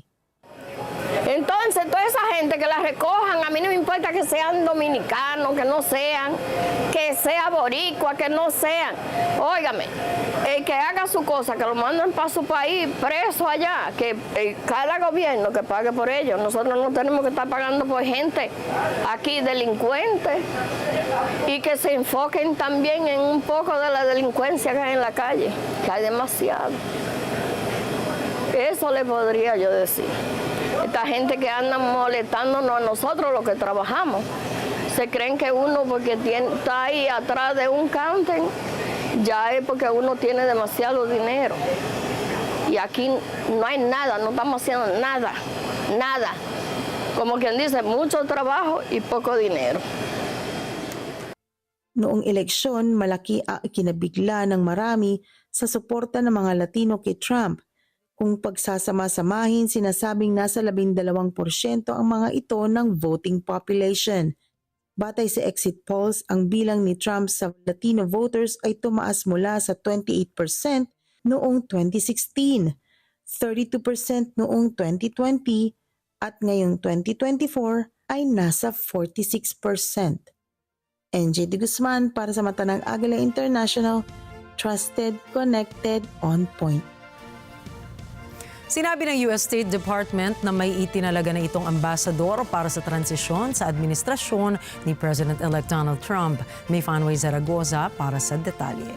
Entonces, toda esa gente que la recojan, a mí no me importa que sean dominicanos, que sea boricua, que no sean. Óigame, el que haga su cosa, que lo manden para su país, preso allá, que cada gobierno que pague por ellos. Nosotros no tenemos que estar pagando por gente aquí delincuente y que se enfoquen también en un poco de la delincuencia que hay en la calle, que hay demasiado. Eso le podría yo decir. Esta gente que anda molestándonos a nosotros los que trabajamos, se creen que uno porque está ahí atrás de un counter, ya es porque uno tiene demasiado dinero. Y aquí no hay nada, no estamos haciendo nada, nada. Como quien dice, mucho trabajo y poco dinero. Noong eleksyon, malaki ang kinabigla ng marami sa suporta ng mga Latino kay Trump. Kung pagsasama-samahin, sinasabing nasa 12% ang mga ito ng voting population. Batay sa exit polls, ang bilang ni Trump sa Latino voters ay tumaas mula sa 28% noong 2016, 32% noong 2020 at ngayong 2024 ay nasa 46%. NJ De Guzman para sa Mata ng Agila International, trusted, connected, on point. Sinabi ng US State Department na may itinalaga na itong ambasador para sa transisyon sa administrasyon ni President-elect Donald Trump. May Fanway Zaragoza para sa detalye.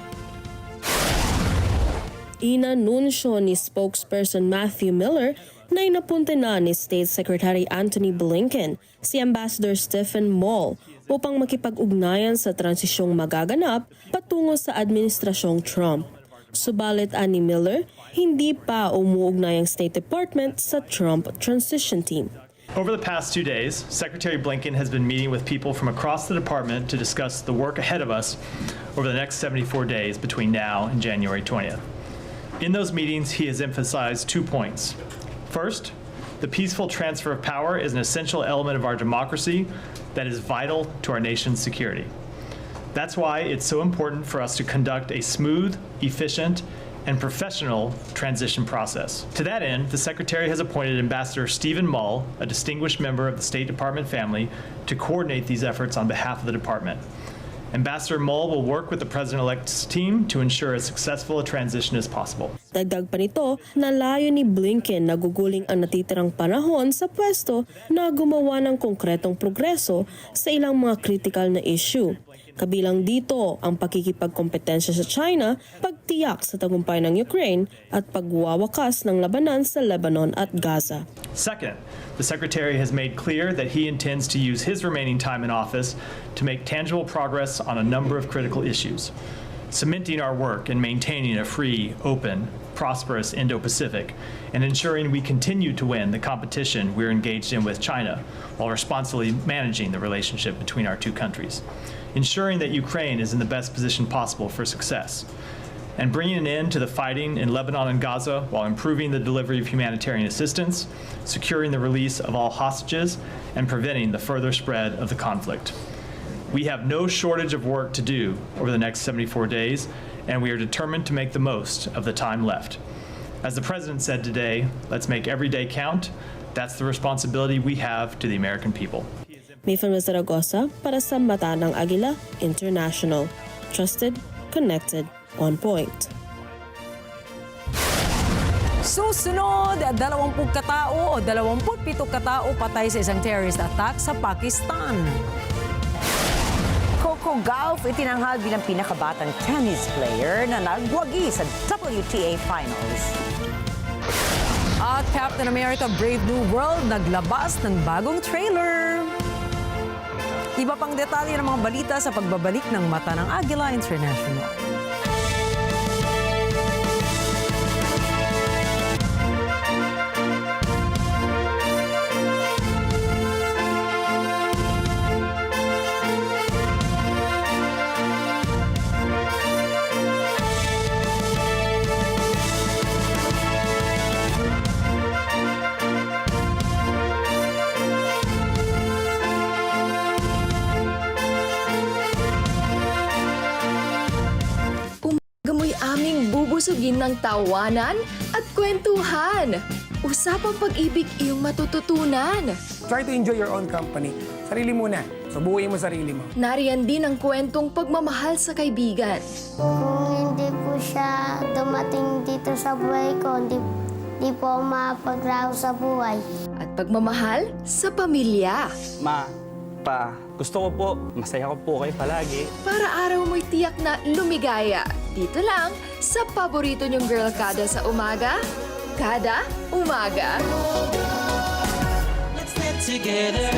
Inanunsyo ni spokesperson Matthew Miller na inapunta na ni State Secretary Antony Blinken si Ambassador Stephen Moll upang makipag-ugnayan sa transisyong magaganap patungo sa administrasyong Trump. Subalit ani Miller, hindi pa umuugnay ang State Department sa Trump transition team. Over the past 2 days, Secretary Blinken has been meeting with people from across the department to discuss the work ahead of us over the next 74 days between now and January 20th. In those meetings, he has emphasized 2 points. First, the peaceful transfer of power is an essential element of our democracy that is vital to our nation's security. That's why it's so important for us to conduct a smooth, efficient, and professional transition process. To that end, the Secretary has appointed Ambassador Stephen Mull, a distinguished member of the State Department family, to coordinate these efforts on behalf of the Department. Ambassador Mull will work with the President-elect's team to ensure as successful a transition as possible. Dagdag pa nito, nalayo ni Blinken na guguling ang natitirang panahon sa pwesto na gumawa ng konkretong progreso sa ilang mga critical na issue. Kabilang dito ang pakikipagkompetensya sa China, pagtiyak sa tagumpay ng Ukraine at pagwawakas ng labanan sa Lebanon at Gaza. Second, the Secretary has made clear that he intends to use his remaining time in office to make tangible progress on a number of critical issues, cementing our work in maintaining a free, open, prosperous Indo-Pacific, and ensuring we continue to win the competition we're engaged in with China, while responsibly managing the relationship between our two countries, ensuring that Ukraine is in the best position possible for success, and bringing an end to the fighting in Lebanon and Gaza while improving the delivery of humanitarian assistance, securing the release of all hostages, and preventing the further spread of the conflict. We have no shortage of work to do over the next 74 days, and we are determined to make the most of the time left. As the President said today, let's make every day count. That's the responsibility we have to the American people. Mayfan Zaragoza para sa Mata ng Agila International. Trusted, connected, on point. Susunod, 20 katao o 27 katao patay sa isang terrorist attack sa Pakistan. Coco Gauff itinanghal bilang pinakabatang tennis player na nagwagi sa WTA Finals. At Captain America Brave New World naglabas ng bagong trailer. Iba pang detalye ng mga balita sa pagbabalik ng Mata ng Agila International. Busugin ng tawanan at kwentuhan. Usapang pag-ibig iyong matututunan. Try to enjoy your own company. Sarili muna. So buuin mo sarili mo. Nariyan din ang kwentong pagmamahal sa kaibigan. Kung hindi po siya dumating dito sa buhay ko, hindi po ako mapaglaho sa buhay. At pagmamahal sa pamilya. Ma, pa, gusto ko po, masaya ko po kayo palagi. Para araw mo'y tiyak na lumigaya. Dito lang sa paborito niyong girl kada sa umaga, kada umaga. Let's get together,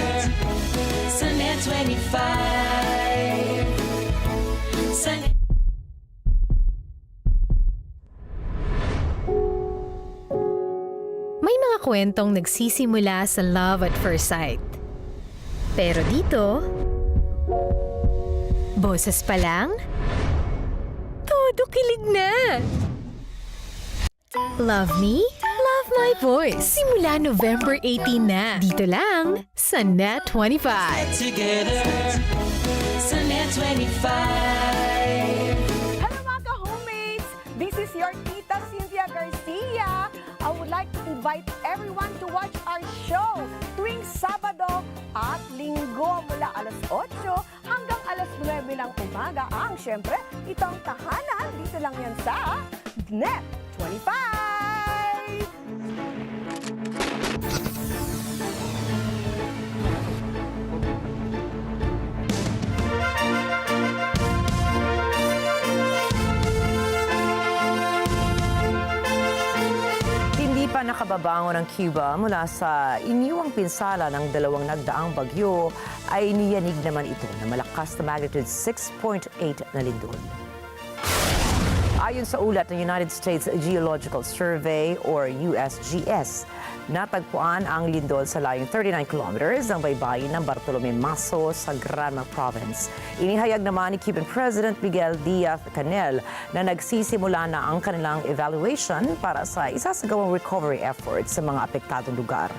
Sunday 25. Sunday. May mga kwentong nagsisimula sa love at first sight. Pero dito, boses pa lang, todo kilig na. Love Me, Love My Voice. Simula November 18 na. Dito lang sa Net 25. Together, Sunday 25. Hello mga ka-homies! This is your Tita Cynthia Garcia. I would like to invite everyone to watch our show tuwing Sabado at Linggo mula alas 8 hanggang alas 9 ng umaga. Siyempre, itong tahanan, dito lang yan sa Net 25! Pa nakababangon ng Cuba mula sa iniwang pinsala ng dalawang nagdaang bagyo ay niyanig naman ito na malakas na magnitude 6.8 na lindol. Ayon sa ulat ng United States Geological Survey or USGS, natagpuan ang lindol sa layong 39 kilometers ng baybayin ng Bartolome Mazo sa Granma Province. Inihayag naman ni Cuban President Miguel Diaz-Canel na nagsisimula na ang kanilang evaluation para sa isasagawang recovery efforts sa mga apektadong lugar.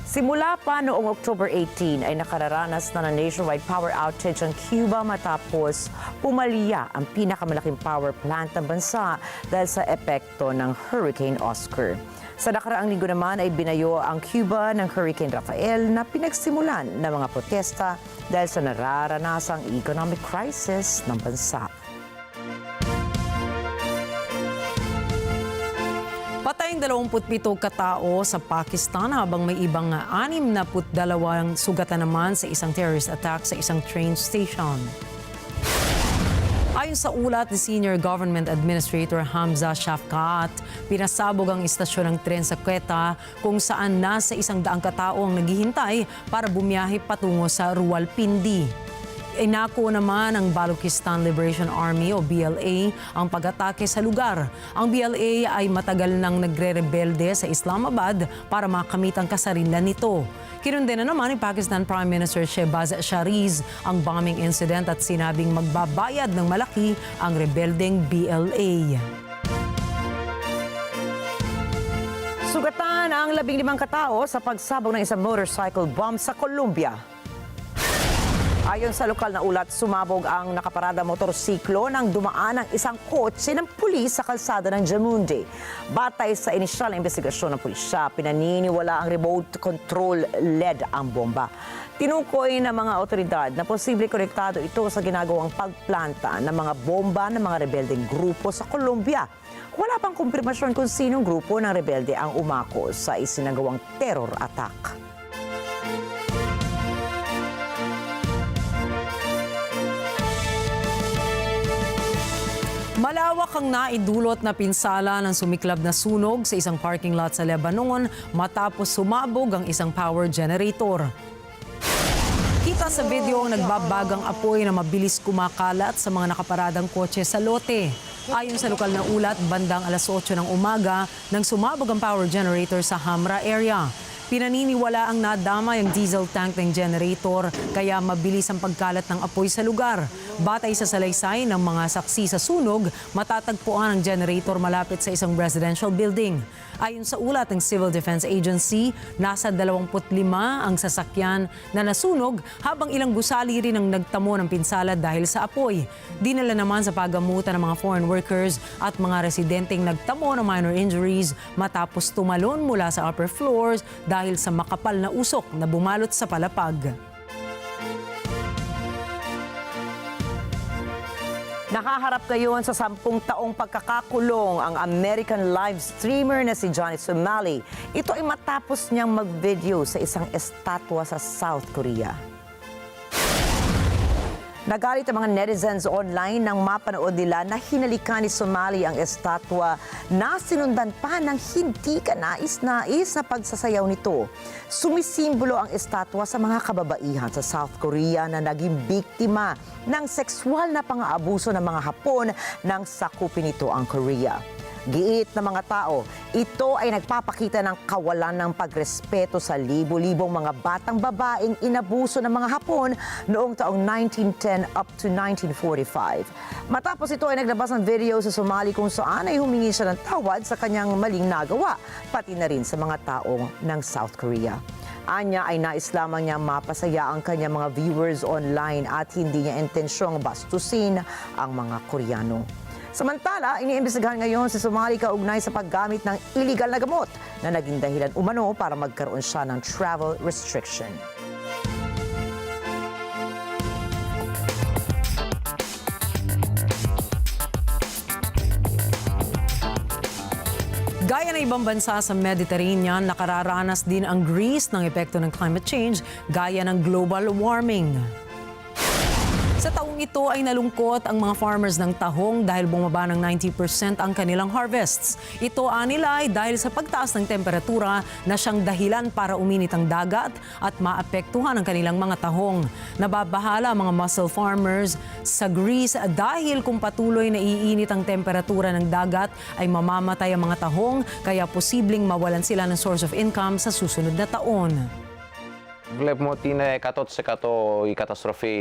Simula pa noong October 18 ay nakararanas na ng nationwide power outage ang Cuba matapos pumalya ang pinakamalaking power plant ng bansa dahil sa epekto ng Hurricane Oscar. Sa nakaraang linggo naman ay binayo ang Cuba ng Hurricane Rafael na pinagsimulan ng mga protesta dahil sa nararanasang economic crisis ng bansa. Patayng 27 katao sa Pakistan habang may ibang 62 sugatan naman sa isang terrorist attack sa isang train station. Ayon sa ulat ni Senior Government Administrator Hamza Shafkat, pinasabog ang istasyon ng tren sa Quetta kung saan nasa 100 katao ang naghihintay para bumiyahe patungo sa Rawalpindi. Inako naman ng Balochistan Liberation Army o BLA ang pag-atake sa lugar. Ang BLA ay matagal nang nagre-rebelde sa Islamabad para makamit ang kasarinlan nito. Kinundena naman ni Pakistan Prime Minister Shehbaz Sharif ang bombing incident at sinabing magbabayad ng malaki ang rebeldeng BLA. Sugatan ang 15 katao sa pagsabog ng isang motorcycle bomb sa Colombia. Ayon sa lokal na ulat, sumabog ang nakaparada motorsiklo nang dumaan ang isang kotse ng pulis sa kalsada ng Jamundi. Batay sa inisyal na investigasyon ng pulisya, pinaniniwala ang remote control LED ang bomba. Tinukoy ng mga otoridad na posible konektado ito sa ginagawang pagplanta ng mga bomba ng mga rebeldeng grupo sa Colombia. Wala pang kumpirmasyon kung sinong grupo ng rebelde ang umako sa isinagawang terror attack. Malawak ang naidulot na pinsala ng sumiklab na sunog sa isang parking lot sa Lebanon matapos sumabog ang isang power generator. Kita sa video ang nagbabagang apoy na mabilis kumakalat sa mga nakaparadang kotse sa lote. Ayon sa lokal na ulat, bandang alas 8 ng umaga nang sumabog ang power generator sa Hamra area. Pinaniniwala ang nadamay ang diesel tank ng generator kaya mabilis ang pagkalat ng apoy sa lugar. Batay sa salaysay ng mga saksi sa sunog, matatagpuan ang generator malapit sa isang residential building. Ayon sa ulat ng Civil Defense Agency, nasa 25 ang sasakyan na nasunog habang ilang gusali rin ang nagtamo ng pinsala dahil sa apoy. Dinala naman sa pagamutan ng mga foreign workers at mga residenteng nagtamo ng minor injuries matapos tumalon mula sa upper floors dahil sa makapal na usok na bumalot sa palapag. Nakaharap ngayon sa 10 taong pagkakakulong ang American live streamer na si Johnny Somali. Ito ay matapos niyang mag-video sa isang estatwa sa South Korea. Nagalit ang mga netizens online nang mapanood nila na hinalikan ni Somali ang estatwa na sinundan pa ng hindi kanais-nais na pagsasayaw nito. Sumisimbolo ang estatwa sa mga kababaihan sa South Korea na naging biktima ng sexual na pang-aabuso ng mga Hapon nang sakupin nito ang Korea. Giit ng mga tao, ito ay nagpapakita ng kawalan ng pagrespeto sa libo-libong mga batang babaeng inabuso ng mga Hapon noong taong 1910 up to 1945. Matapos ito ay naglabas ng video sa Somali kung saan ay humingi siya ng tawad sa kanyang maling nagawa, pati na rin sa mga tao ng South Korea. Anya ay nais lamang niya mapasaya ang kanyang mga viewers online at hindi niya intensyong bastusin ang mga Koreano. Samantala, iniimbestigahan ngayon si Somali kaugnay sa paggamit ng illegal na gamot na naging dahilan umano para magkaroon siya ng travel restriction. Gaya ng ibang bansa sa Mediterranean, nakararanas din ang Greece ng epekto ng climate change gaya ng global warming. Sa taong ito ay nalungkot ang mga farmers ng tahong dahil bumaba ng 90% ang kanilang harvests. Ito nila ay dahil sa pagtaas ng temperatura na siyang dahilan para uminit ang dagat at maapektuhan ang kanilang mga tahong. Nababahala ang mga mussel farmers sa Greece dahil kung patuloy na iinit ang temperatura ng dagat ay mamamatay ang mga tahong kaya posibleng mawalan sila ng source of income sa susunod na taon. Βλέπουμε ότι είναι 100% η καταστροφή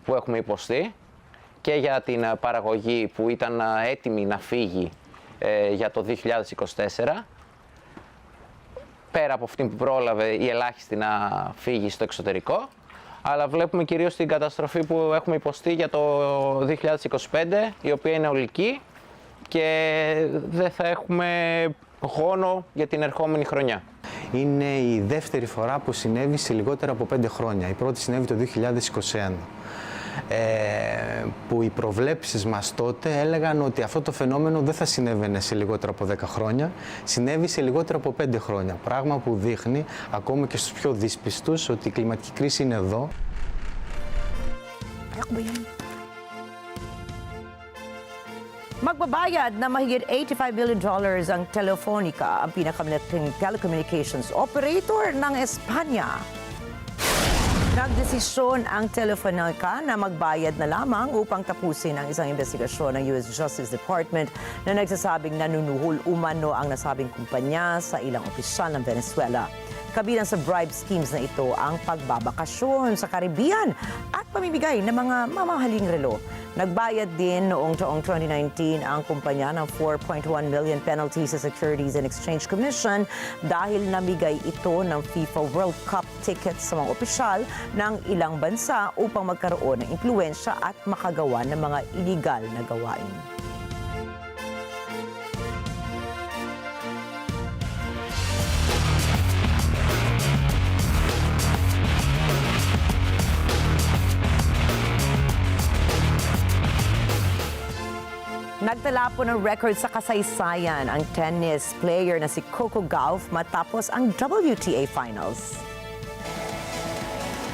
που έχουμε υποστεί και για την παραγωγή που ήταν έτοιμη να φύγει για το 2024. Πέρα από αυτή που πρόλαβε η ελάχιστη να φύγει στο εξωτερικό, αλλά βλέπουμε κυρίως την καταστροφή που έχουμε υποστεί για το 2025, η οποία είναι ολική και δεν θα έχουμε χρόνο για την ερχόμενη χρονιά. Είναι η δεύτερη φορά που συνέβη σε λιγότερα από 5 χρόνια. Η πρώτη συνέβη το 2021. Που οι προβλέψεις μας τότε έλεγαν ότι αυτό το φαινόμενο δεν θα συνέβαινε σε λιγότερα από 10 χρόνια, συνέβη σε λιγότερα από 5 χρόνια. Πράγμα που δείχνει ακόμα και στους πιο δύσπιστους ότι η κλιματική κρίση είναι εδώ. Magbabayad na mahigit $85 billion ang Telefonica, ang pinakamalaking telecommunications operator ng Espanya. Nagdesisyon ang Telefonica na magbayad na lamang upang tapusin ang isang investigasyon ng US Justice Department na nagsasabing nanunuhol umano ang nasabing kumpanya sa ilang opisyal ng Venezuela. Kabilang sa bribe schemes na ito ang pagbabakasyon sa Caribbean at pamimigay ng mga mamahaling relo. Nagbayad din noong taong 2019 ang kumpanya ng $4.1 million penalty sa Securities and Exchange Commission dahil namigay ito ng FIFA World Cup tickets sa mga opisyal ng ilang bansa upang magkaroon ng impluwensya at makagawa ng mga iligal na gawain. Nagtala po ng record sa kasaysayan ang tennis player na si Coco Gauff matapos ang WTA Finals.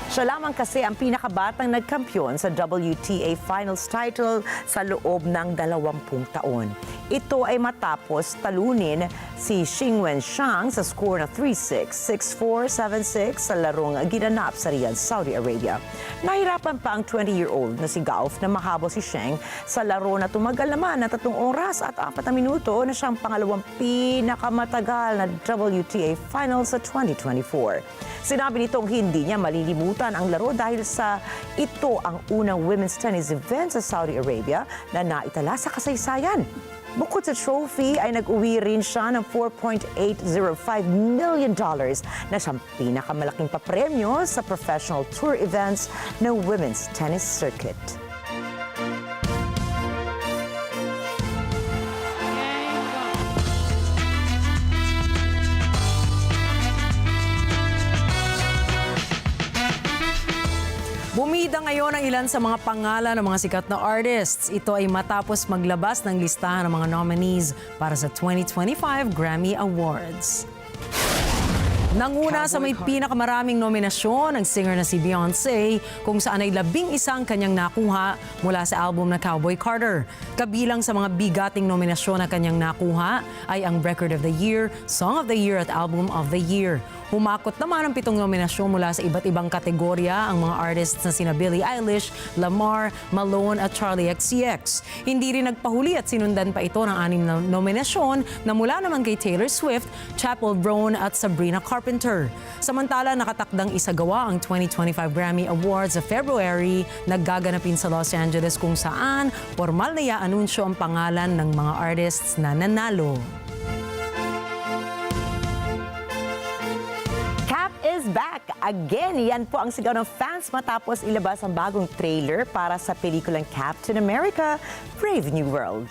Siya lamang kasi ang pinakabatang nagkampiyon sa WTA Finals title sa loob ng 20 taon. Ito ay matapos talunin si Xingwen Shang sa score na 3-6, 6-4, 7-6 sa larong ginanap sa Riyadh, Saudi Arabia. Nahirapan pa ang 20-year-old na si Gauff na mahabol si Sheng sa laro na tumagal naman na 3 oras at 4 na minuto na siyang pangalawang pinakamatagal na WTA Finals sa 2024. Sinabi nitong hindi niya malilimutan ang laro dahil sa ito ang unang women's tennis event sa Saudi Arabia na naitala sa kasaysayan. Bukod sa trophy ay nag-uwi rin siya ng $4.805 million na siyang pinakamalaking papremyo sa professional tour events ng women's tennis circuit. Bumida ngayon ang ilan sa mga pangalan ng mga sikat na artists. Ito ay matapos maglabas ng listahan ng mga nominees para sa 2025 Grammy Awards. Nanguna sa may pinakamaraming nominasyon ang singer na si Beyoncé kung saan ay 11 kanyang nakuha mula sa album na Cowboy Carter. Kabilang sa mga bigating nominasyon na kanyang nakuha ay ang Record of the Year, Song of the Year at Album of the Year. Humakot naman ang 7 nominasyon mula sa iba't ibang kategorya ang mga artists na sina Billie Eilish, Lamar, Malone at Charlie XCX. Hindi rin nagpahuli at sinundan pa ito ng 6 na nominasyon na mula naman kay Taylor Swift, Chappell Brown at Sabrina Carpenter. Samantala, nakatakdang isagawa ang 2025 Grammy Awards sa February, naggaganapin sa Los Angeles kung saan formal na i-anunsyo ang pangalan ng mga artists na nanalo. Is back again. Yan po ang sigaw ng fans matapos ilabas ang bagong trailer para sa pelikulang Captain America, Brave New World.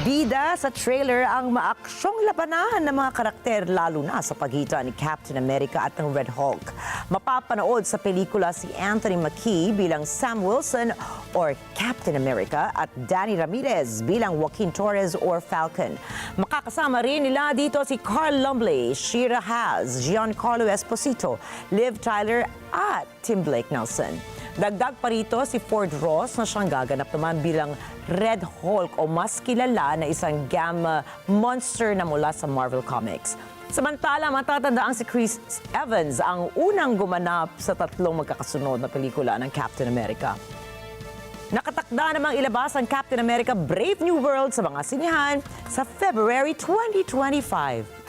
Bida sa trailer ang maaksyong labanan ng mga karakter lalo na sa pagitan ni Captain America at ng Red Hulk. Mapapanood sa pelikula si Anthony Mackie bilang Sam Wilson or Captain America at Danny Ramirez bilang Joaquin Torres or Falcon. Makakasama rin nila dito si Carl Lumbly, Shira Haas, Giancarlo Esposito, Liv Tyler at Tim Blake Nelson. Dagdag pa rito si Ford Ross na siyang gaganap naman bilang Red Hulk o mas kilala na isang gamma monster na mula sa Marvel Comics. Samantala, matatandaan si Chris Evans ang unang gumanap sa 3 magkakasunod na pelikula ng Captain America. Nakatakda namang ilabas ang Captain America Brave New World sa mga sinihan sa February 2025.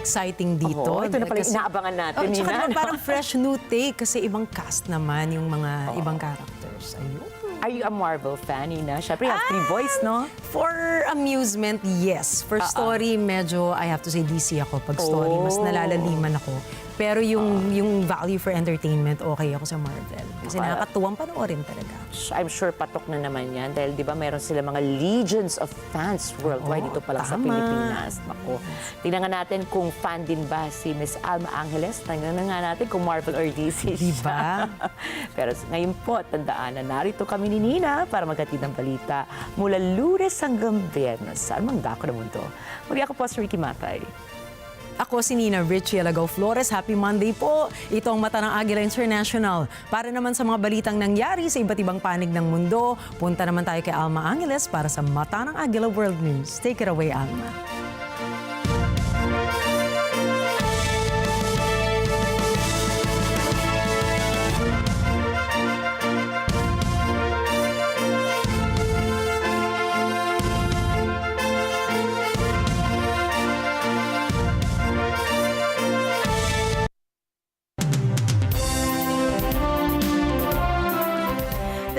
Exciting dito. Ito na pala inaabangan natin. Tsaka naman parang fresh new take kasi ibang cast naman yung mga ibang characters. Ayun. Are you a Marvel fan, Nina? Siyempre, you have 3 boys, no? For amusement, yes. For story, medyo, I have to say, DC ako. Pag story, mas nalalaliman ako. Pero yung value for entertainment, okay ako sa Marvel. Kasi nakakatuwang panoorin talaga. I'm sure patok na naman yan. Dahil di ba meron sila mga legions of fans worldwide dito pala sa Pilipinas. Ako. Tingnan nga natin kung fan din ba si Miss Alma Angeles. Tingnan nga natin kung Marvel or DC. Diba? Pero ngayon po, tandaan na narito kami ni Nina para maghatid ng balita mula Lunes hanggang Biyernes. Saan mang dako na mundo. Muli ako po si Rikki Mathay. Ako si Nina Rikki, Alagao, Flores. Happy Monday po. Ito ang Mata ng Agila International. Para naman sa mga balitang nangyari sa iba't ibang panig ng mundo, punta naman tayo kay Alma Angeles para sa Mata ng Agila World News. Take it away, Alma.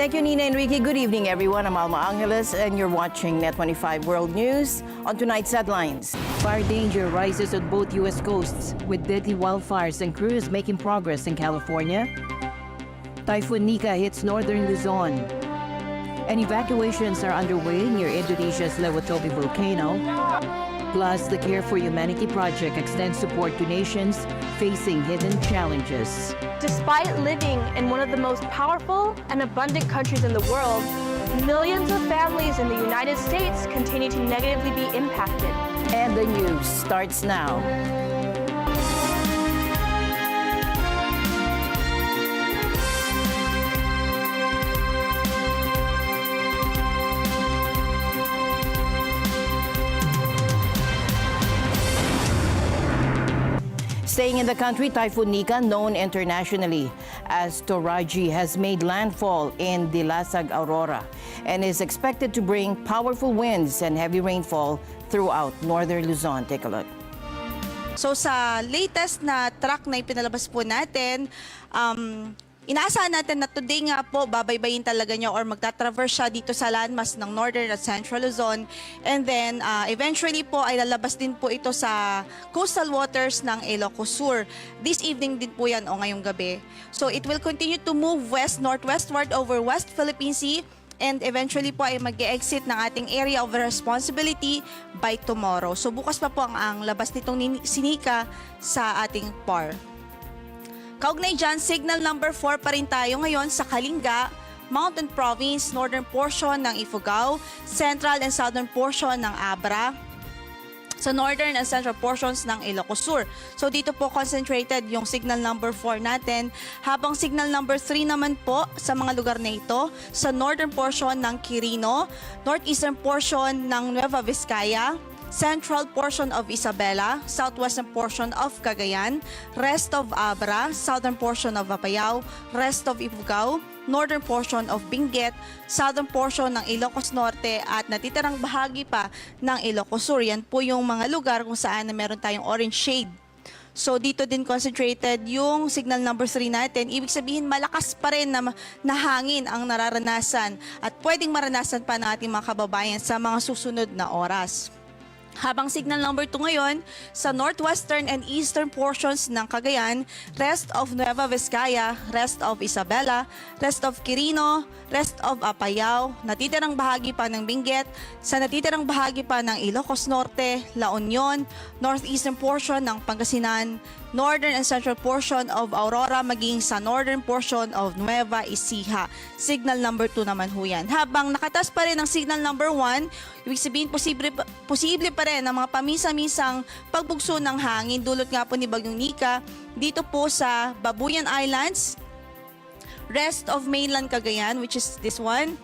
Thank you, Nina and Rikki. Good evening, everyone. I'm Alma Angeles, and you're watching Net25 World News. On tonight's headlines, fire danger rises on both U.S. coasts, with deadly wildfires and crews making progress in California. Typhoon Nika hits northern Luzon, and evacuations are underway near Indonesia's Lewatobi volcano. Plus, the Care for Humanity project extends support to nations facing hidden challenges. Despite living in one of the most powerful and abundant countries in the world, millions of families in the United States continue to negatively be impacted. And the news starts now. Staying in the country, Typhoon Nika, known internationally as Toraji, has made landfall in Dilasag, Aurora, and is expected to bring powerful winds and heavy rainfall throughout northern Luzon. Take a look. So sa latest na track na ipinalabas po natin, inaasahan natin na today nga po babaybayin talaga niya or magta-traverse siya dito sa landmass ng Northern at Central Luzon. And then eventually po ay lalabas din po ito sa coastal waters ng Ilocos Sur. This evening din po yan o ngayong gabi. So it will continue to move west-northwestward over West Philippine Sea and eventually po ay mag-exit ng ating area of responsibility by tomorrow. So bukas pa po ang labas nitong sinika sa ating PAR. Kaugnay dyan, signal number 4 pa rin tayo ngayon sa Kalinga, Mountain Province, northern portion ng Ifugao, central and southern portion ng Abra, sa northern and central portions ng Ilocos Sur. So dito po concentrated yung signal number 4 natin, habang signal number 3 naman po sa mga lugar na ito, sa northern portion ng Quirino, northeastern portion ng Nueva Vizcaya, central portion of Isabela, southwestern portion of Cagayan, rest of Abra, southern portion of Apayao, rest of Ifugao, northern portion of Benguet, southern portion ng Ilocos Norte at natitirang bahagi pa ng Ilocos Sur. Yan po yung mga lugar kung saan na meron tayong orange shade. So dito din concentrated yung signal number 3 natin. Ibig sabihin malakas pa rin na hangin ang nararanasan at pwedeng maranasan pa ng ating mga kababayan sa mga susunod na oras. Habang signal number 2 ngayon, sa northwestern and eastern portions ng Cagayan, rest of Nueva Vizcaya, rest of Isabela, rest of Quirino, rest of Apayao, natitirang bahagi pa ng Benguet, sa natitirang bahagi pa ng Ilocos Norte, La Union, northeastern portion ng Pangasinan, northern and central portion of Aurora, maging sa northern portion of Nueva Ecija. Signal number 2 naman ho yan. Habang nakatas pa rin ang signal number 1, ibig sabihin posible pa rin ang mga pamisa-misang pagbugso ng hangin dulot nga po ni Bagyong Nika dito po sa Babuyan Islands, rest of mainland Cagayan, which is this one,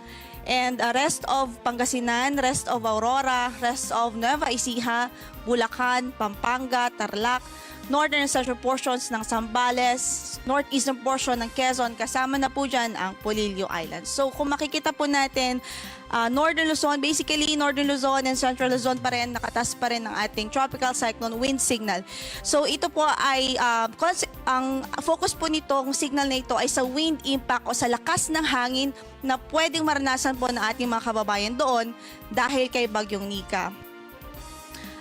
and rest of Pangasinan, rest of Aurora, rest of Nueva Ecija, Bulacan, Pampanga, Tarlac, northern and central portions ng Zambales, northeastern portion ng Quezon, kasama na po dyan ang Polillo Islands. So kung makikita po natin, northern Luzon, basically northern Luzon and central Luzon pa rin, nakatas pa rin ng ating tropical cyclone wind signal. So ito po ay, ang focus po nitong signal na ito ay sa wind impact o sa lakas ng hangin na pwedeng maranasan po ng ating mga kababayan doon dahil kay Bagyong Nika.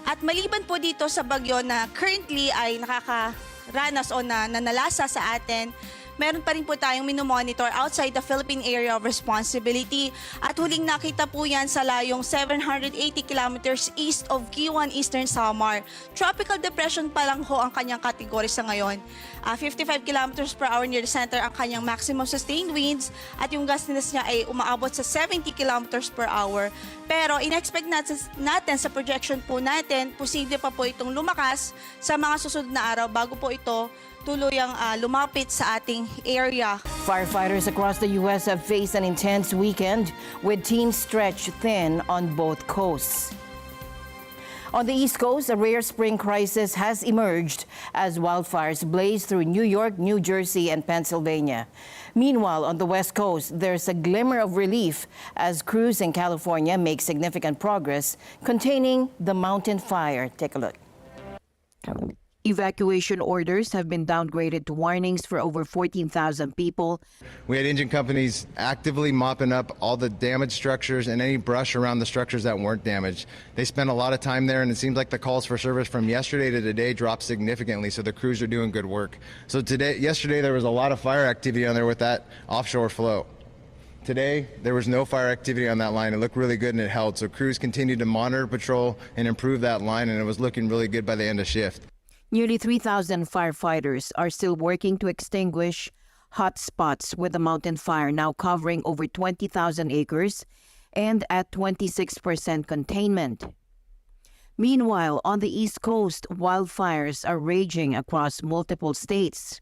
At maliban po dito sa bagyo na currently ay nakakaranas o nanalasa sa atin, meron pa rin po tayong minomonitor outside the Philippine Area of Responsibility. At huling nakita po yan sa layong 780 kilometers east of Kiwan, Eastern Samar. Tropical depression pa lang ho ang kanyang kategory sa ngayon. 55 kilometers per hour near the center ang kanyang maximum sustained winds at yung gustiness niya ay umaabot sa 70 kilometers per hour. Pero in-expect natin sa projection po natin, posible pa po itong lumakas sa mga susunod na araw bago po ito tuluyang lumapit sa ating area. Firefighters across the U.S. have faced an intense weekend with teams stretched thin on both coasts. On the East Coast, a rare spring crisis has emerged as wildfires blaze through New York, New Jersey, and Pennsylvania. Meanwhile, on the West Coast, there's a glimmer of relief as crews in California make significant progress containing the mountain fire. Take a look. Evacuation orders have been downgraded to warnings for over 14,000 people. We had engine companies actively mopping up all the damaged structures and any brush around the structures that weren't damaged. They spent a lot of time there, and it seems like the calls for service from yesterday to today dropped significantly, so the crews are doing good work. So yesterday there was a lot of fire activity on there with that offshore flow. Today, there was no fire activity on that line. It looked really good and it held. So crews continued to monitor, patrol, and improve that line, and it was looking really good by the end of shift. Nearly 3,000 firefighters are still working to extinguish hot spots with the mountain fire now covering over 20,000 acres and at 26% containment. Meanwhile, on the East Coast, wildfires are raging across multiple states.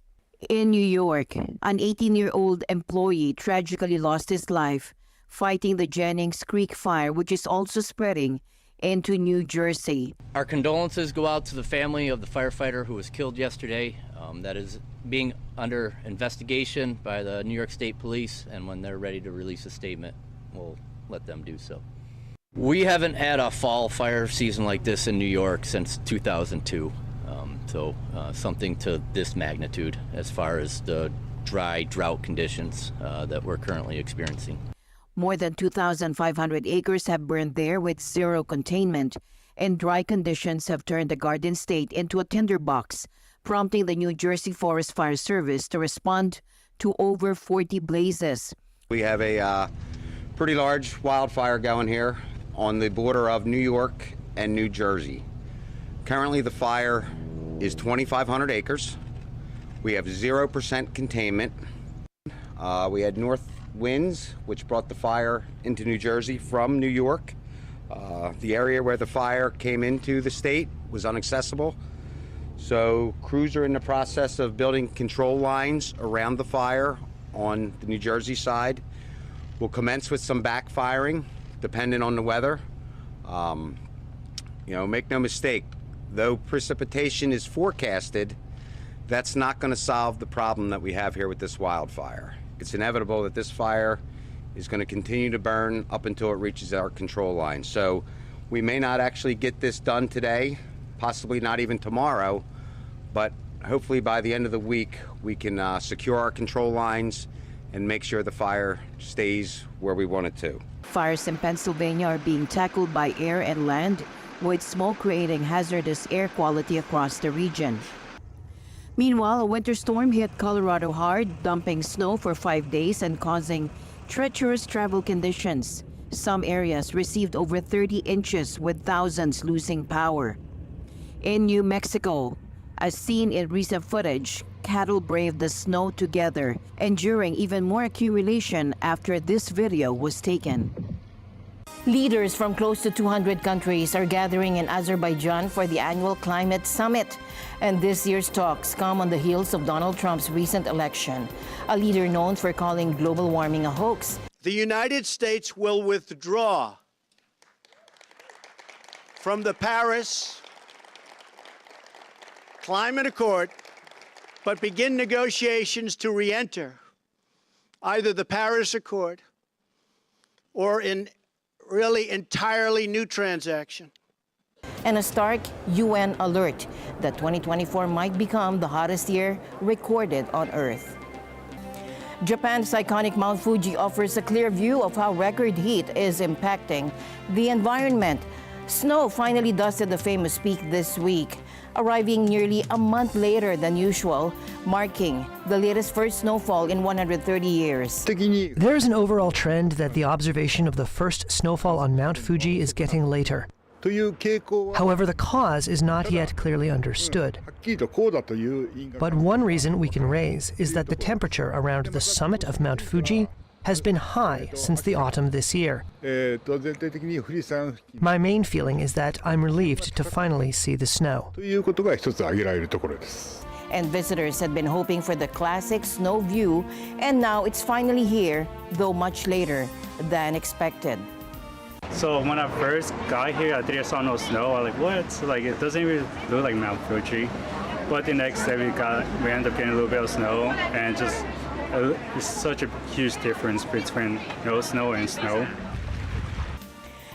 In New York, an 18-year-old employee tragically lost his life fighting the Jennings Creek fire, which is also spreading into New Jersey. Our condolences go out to the family of the firefighter who was killed yesterday. That is being under investigation by the New York State Police, and when they're ready to release a statement, we'll let them do so. We haven't had a fall fire season like this in New York since 2002. Something to this magnitude as far as the drought conditions that we're currently experiencing. More than 2,500 acres have burned there with zero containment, and dry conditions have turned the Garden State into a tinderbox, prompting the New Jersey Forest Fire Service to respond to over 40 blazes. We have a pretty large wildfire going here on the border of New York and New Jersey. Currently, the fire is 2,500 acres. We have 0% containment. We had north winds, which brought the fire into New Jersey from New York. The area where the fire came into the state was inaccessible. So crews are in the process of building control lines around the fire on the New Jersey side. We'll commence with some backfiring, depending on the weather. Make no mistake, though precipitation is forecasted, that's not going to solve the problem that we have here with this wildfire. It's inevitable that this fire is going to continue to burn up until it reaches our control line. So we may not actually get this done today, possibly not even tomorrow, but hopefully by the end of the week we can secure our control lines and make sure the fire stays where we want it to. Fires in Pennsylvania are being tackled by air and land, with smoke creating hazardous air quality across the region. Meanwhile, a winter storm hit Colorado hard, dumping snow for 5 days and causing treacherous travel conditions. Some areas received over 30 inches, with thousands losing power. In New Mexico, as seen in recent footage, cattle braved the snow together, enduring even more accumulation after this video was taken. Leaders from close to 200 countries are gathering in Azerbaijan for the annual climate summit. And this year's talks come on the heels of Donald Trump's recent election, a leader known for calling global warming a hoax. The United States will withdraw from the Paris Climate Accord, but begin negotiations to re-enter either the Paris Accord or in really entirely new transaction. And a stark UN alert that 2024 might become the hottest year recorded on Earth. Japan's iconic Mount Fuji offers a clear view of how record heat is impacting the environment. Snow finally dusted the famous peak this week, arriving nearly a month later than usual, marking the latest first snowfall in 130 years. There is an overall trend that the observation of the first snowfall on Mount Fuji is getting later. However, the cause is not yet clearly understood. But one reason we can raise is that the temperature around the summit of Mount Fuji has been high since the autumn this year. My main feeling is that I'm relieved to finally see the snow. And visitors had been hoping for the classic snow view, and now it's finally here, though much later than expected. So when I first got here, I think I saw no snow. I was like, what? So, like, it doesn't even look like Mount Fuji. But the next day we ended up getting a little bit of snow, and just it's such a huge difference between no snow and snow.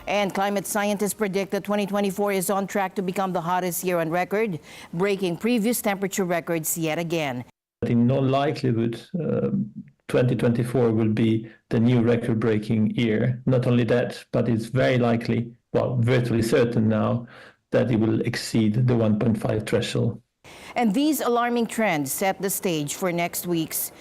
And climate scientists predict that 2024 is on track to become the hottest year on record, breaking previous temperature records yet again. In all likelihood, 2024 will be the new record-breaking year. Not only that, but it's very likely, well, virtually certain now, that it will exceed the 1.5 threshold. And these alarming trends set the stage for this week's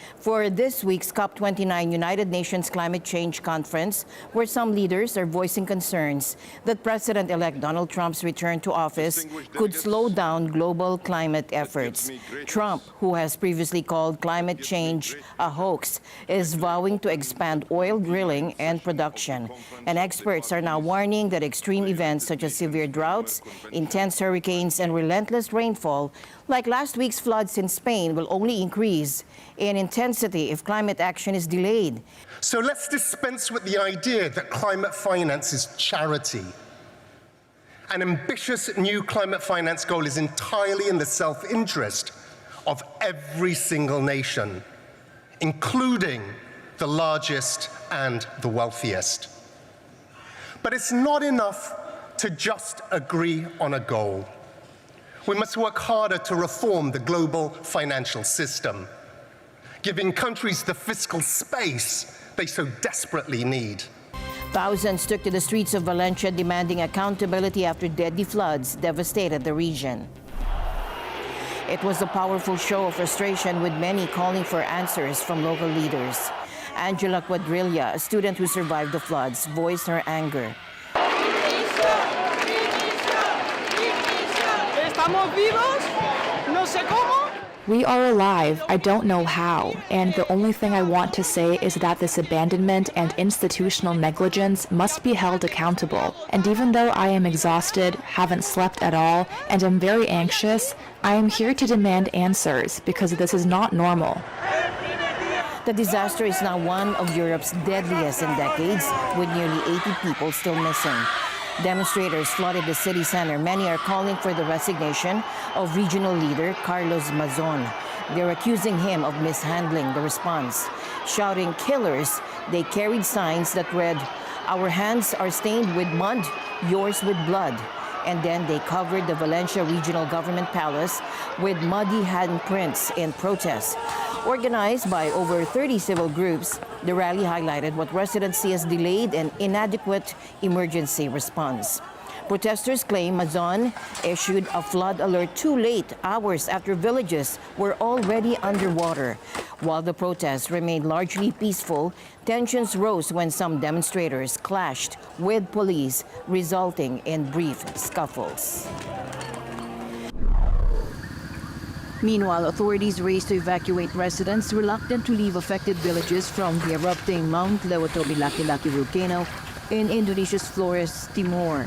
COP29 United Nations Climate Change Conference, where some leaders are voicing concerns that President-elect Donald Trump's return to office could slow down global climate efforts. Trump, who has previously called climate change a hoax, is vowing to expand oil drilling and production. And experts are now warning that extreme events such as severe droughts, intense hurricanes, and relentless rainfall like last week's floods in Spain will only increase in intensity if climate action is delayed. So let's dispense with the idea that climate finance is charity. An ambitious new climate finance goal is entirely in the self-interest of every single nation, including the largest and the wealthiest. But it's not enough to just agree on a goal. We must work harder to reform the global financial system, giving countries the fiscal space they so desperately need. Thousands took to the streets of Valencia demanding accountability after deadly floods devastated the region. It was a powerful show of frustration, with many calling for answers from local leaders. Angela Quadrilla, a student who survived the floods, voiced her anger. We are alive. I don't know how. And the only thing I want to say is that this abandonment and institutional negligence must be held accountable. And even though I am exhausted, haven't slept at all, and am very anxious, I am here to demand answers because this is not normal. The disaster is now one of Europe's deadliest in decades, with nearly 80 people still missing. Demonstrators flooded the city center. Many are calling for the resignation of regional leader Carlos Mazon. They're accusing him of mishandling the response. Shouting "killers," they carried signs that read, "Our hands are stained with mud, yours with blood." And then they covered the Valencia Regional Government Palace with muddy handprints in protest. Organized by over 30 civil groups, the rally highlighted what residents see as delayed and inadequate emergency response. Protesters claim Mazon issued a flood alert too late, hours after villages were already underwater. While the protests remained largely peaceful, tensions rose when some demonstrators clashed with police, resulting in brief scuffles. Meanwhile, authorities raced to evacuate residents reluctant to leave affected villages from the erupting Mount Lewatobilaki volcano in Indonesia's Flores, Timor.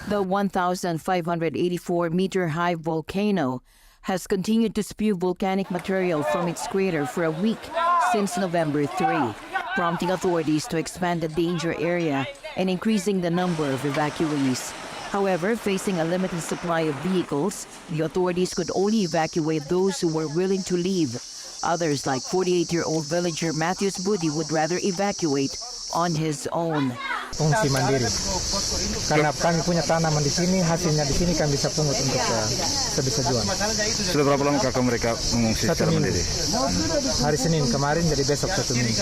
The 1,584-meter-high volcano has continued to spew volcanic material from its crater for a week since November 3, prompting authorities to expand the danger area and increasing the number of evacuees. However, facing a limited supply of vehicles, the authorities could only evacuate those who were willing to leave. Others, like 48-year-old villager Matthews Budi, would rather evacuate on his own. Fungsi mandiri. Karena kami punya tanaman di sini, hasilnya di sini kami bisa pungut untuk sebisa jual. Sudah berapa lama kakak mereka mengungsi secara mandiri? Hari Senin kemarin, jadi besok 1 minggu.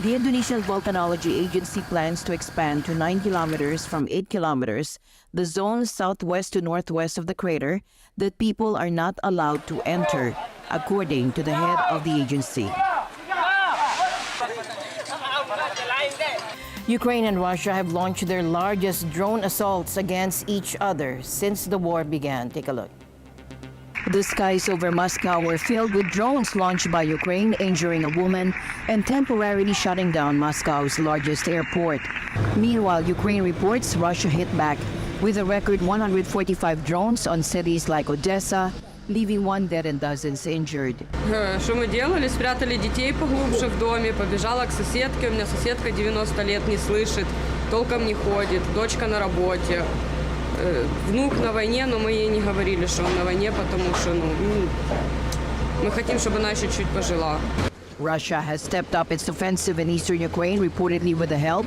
The Indonesian Volcanology Agency plans to expand to 9 kilometers from 8 kilometers the zone southwest to northwest of the crater that people are not allowed to enter, according to the head of the agency. Ukraine and Russia have launched their largest drone assaults against each other since the war began. Take a look. The skies over Moscow were filled with drones launched by Ukraine, injuring a woman and temporarily shutting down Moscow's largest airport. Meanwhile, Ukraine reports Russia hit back with a record 145 drones on cities like Odessa, leaving one dead and dozens injured. Что мы делали? Спрятали детей поглубже в доме, побежала к соседке. У меня соседка 90 лет не слышит, толком не ходит, дочка на работе. Внук на войне, но мы ей не говорили, что он на войне, потому что мы хотим, чтобы она еще чуть пожила. Russia has stepped up its offensive in eastern Ukraine, reportedly with the help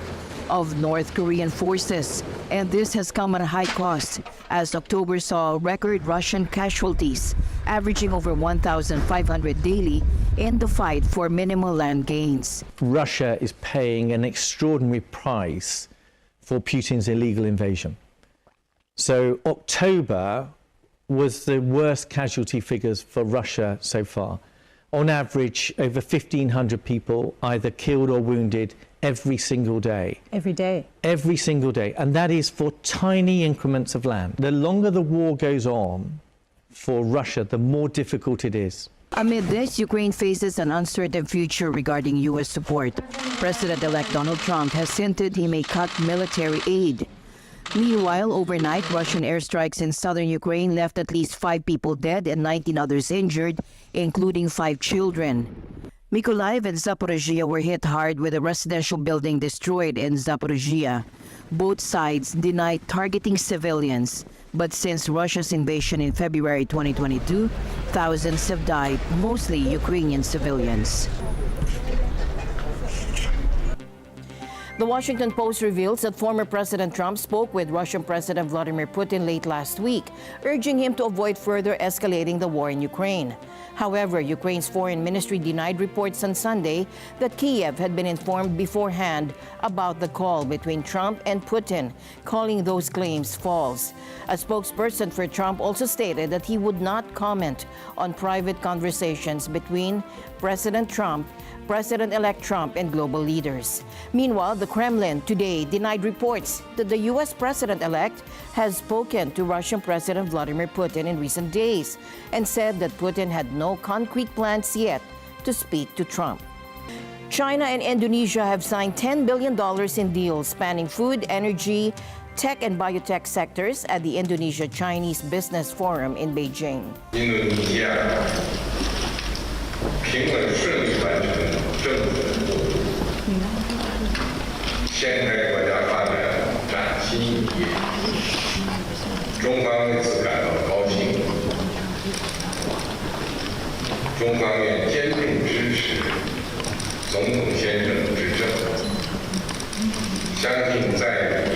of North Korean forces. And this has come at a high cost, as October saw record Russian casualties, averaging over 1,500 daily in the fight for minimal land gains. Russia is paying an extraordinary price for Putin's illegal invasion. So October was the worst casualty figures for Russia so far. On average, over 1,500 people either killed or wounded every single day. Every day? Every single day. And that is for tiny increments of land. The longer the war goes on for Russia, the more difficult it is. Amid this, Ukraine faces an uncertain future regarding U.S. support. President-elect Donald Trump has hinted he may cut military aid. Meanwhile, overnight, Russian airstrikes in southern Ukraine left at least 5 people dead and 19 others injured, including 5 children. Mykolaiv and Zaporizhia were hit hard with a residential building destroyed in Zaporizhia. Both sides denied targeting civilians, but since Russia's invasion in February 2022, thousands have died, mostly Ukrainian civilians. The Washington Post reveals that former President Trump spoke with Russian President Vladimir Putin late last week, urging him to avoid further escalating the war in Ukraine. However, Ukraine's foreign ministry denied reports on Sunday that Kiev had been informed beforehand about the call between Trump and Putin, calling those claims false. A spokesperson for Trump also stated that he would not comment on private conversations between President-elect Trump and global leaders. Meanwhile, the Kremlin today denied reports that the U.S. President-elect has spoken to Russian President Vladimir Putin in recent days and said that Putin had no concrete plans yet to speak to Trump. China and Indonesia have signed $10 billion in deals spanning food, energy, tech and biotech sectors at the Indonesia-Chinese Business Forum in Beijing. 平稳顺利完成政府的任务，掀开国家发展崭新一页。中方为此感到高兴，中方愿坚定支持总统先生执政，相信在你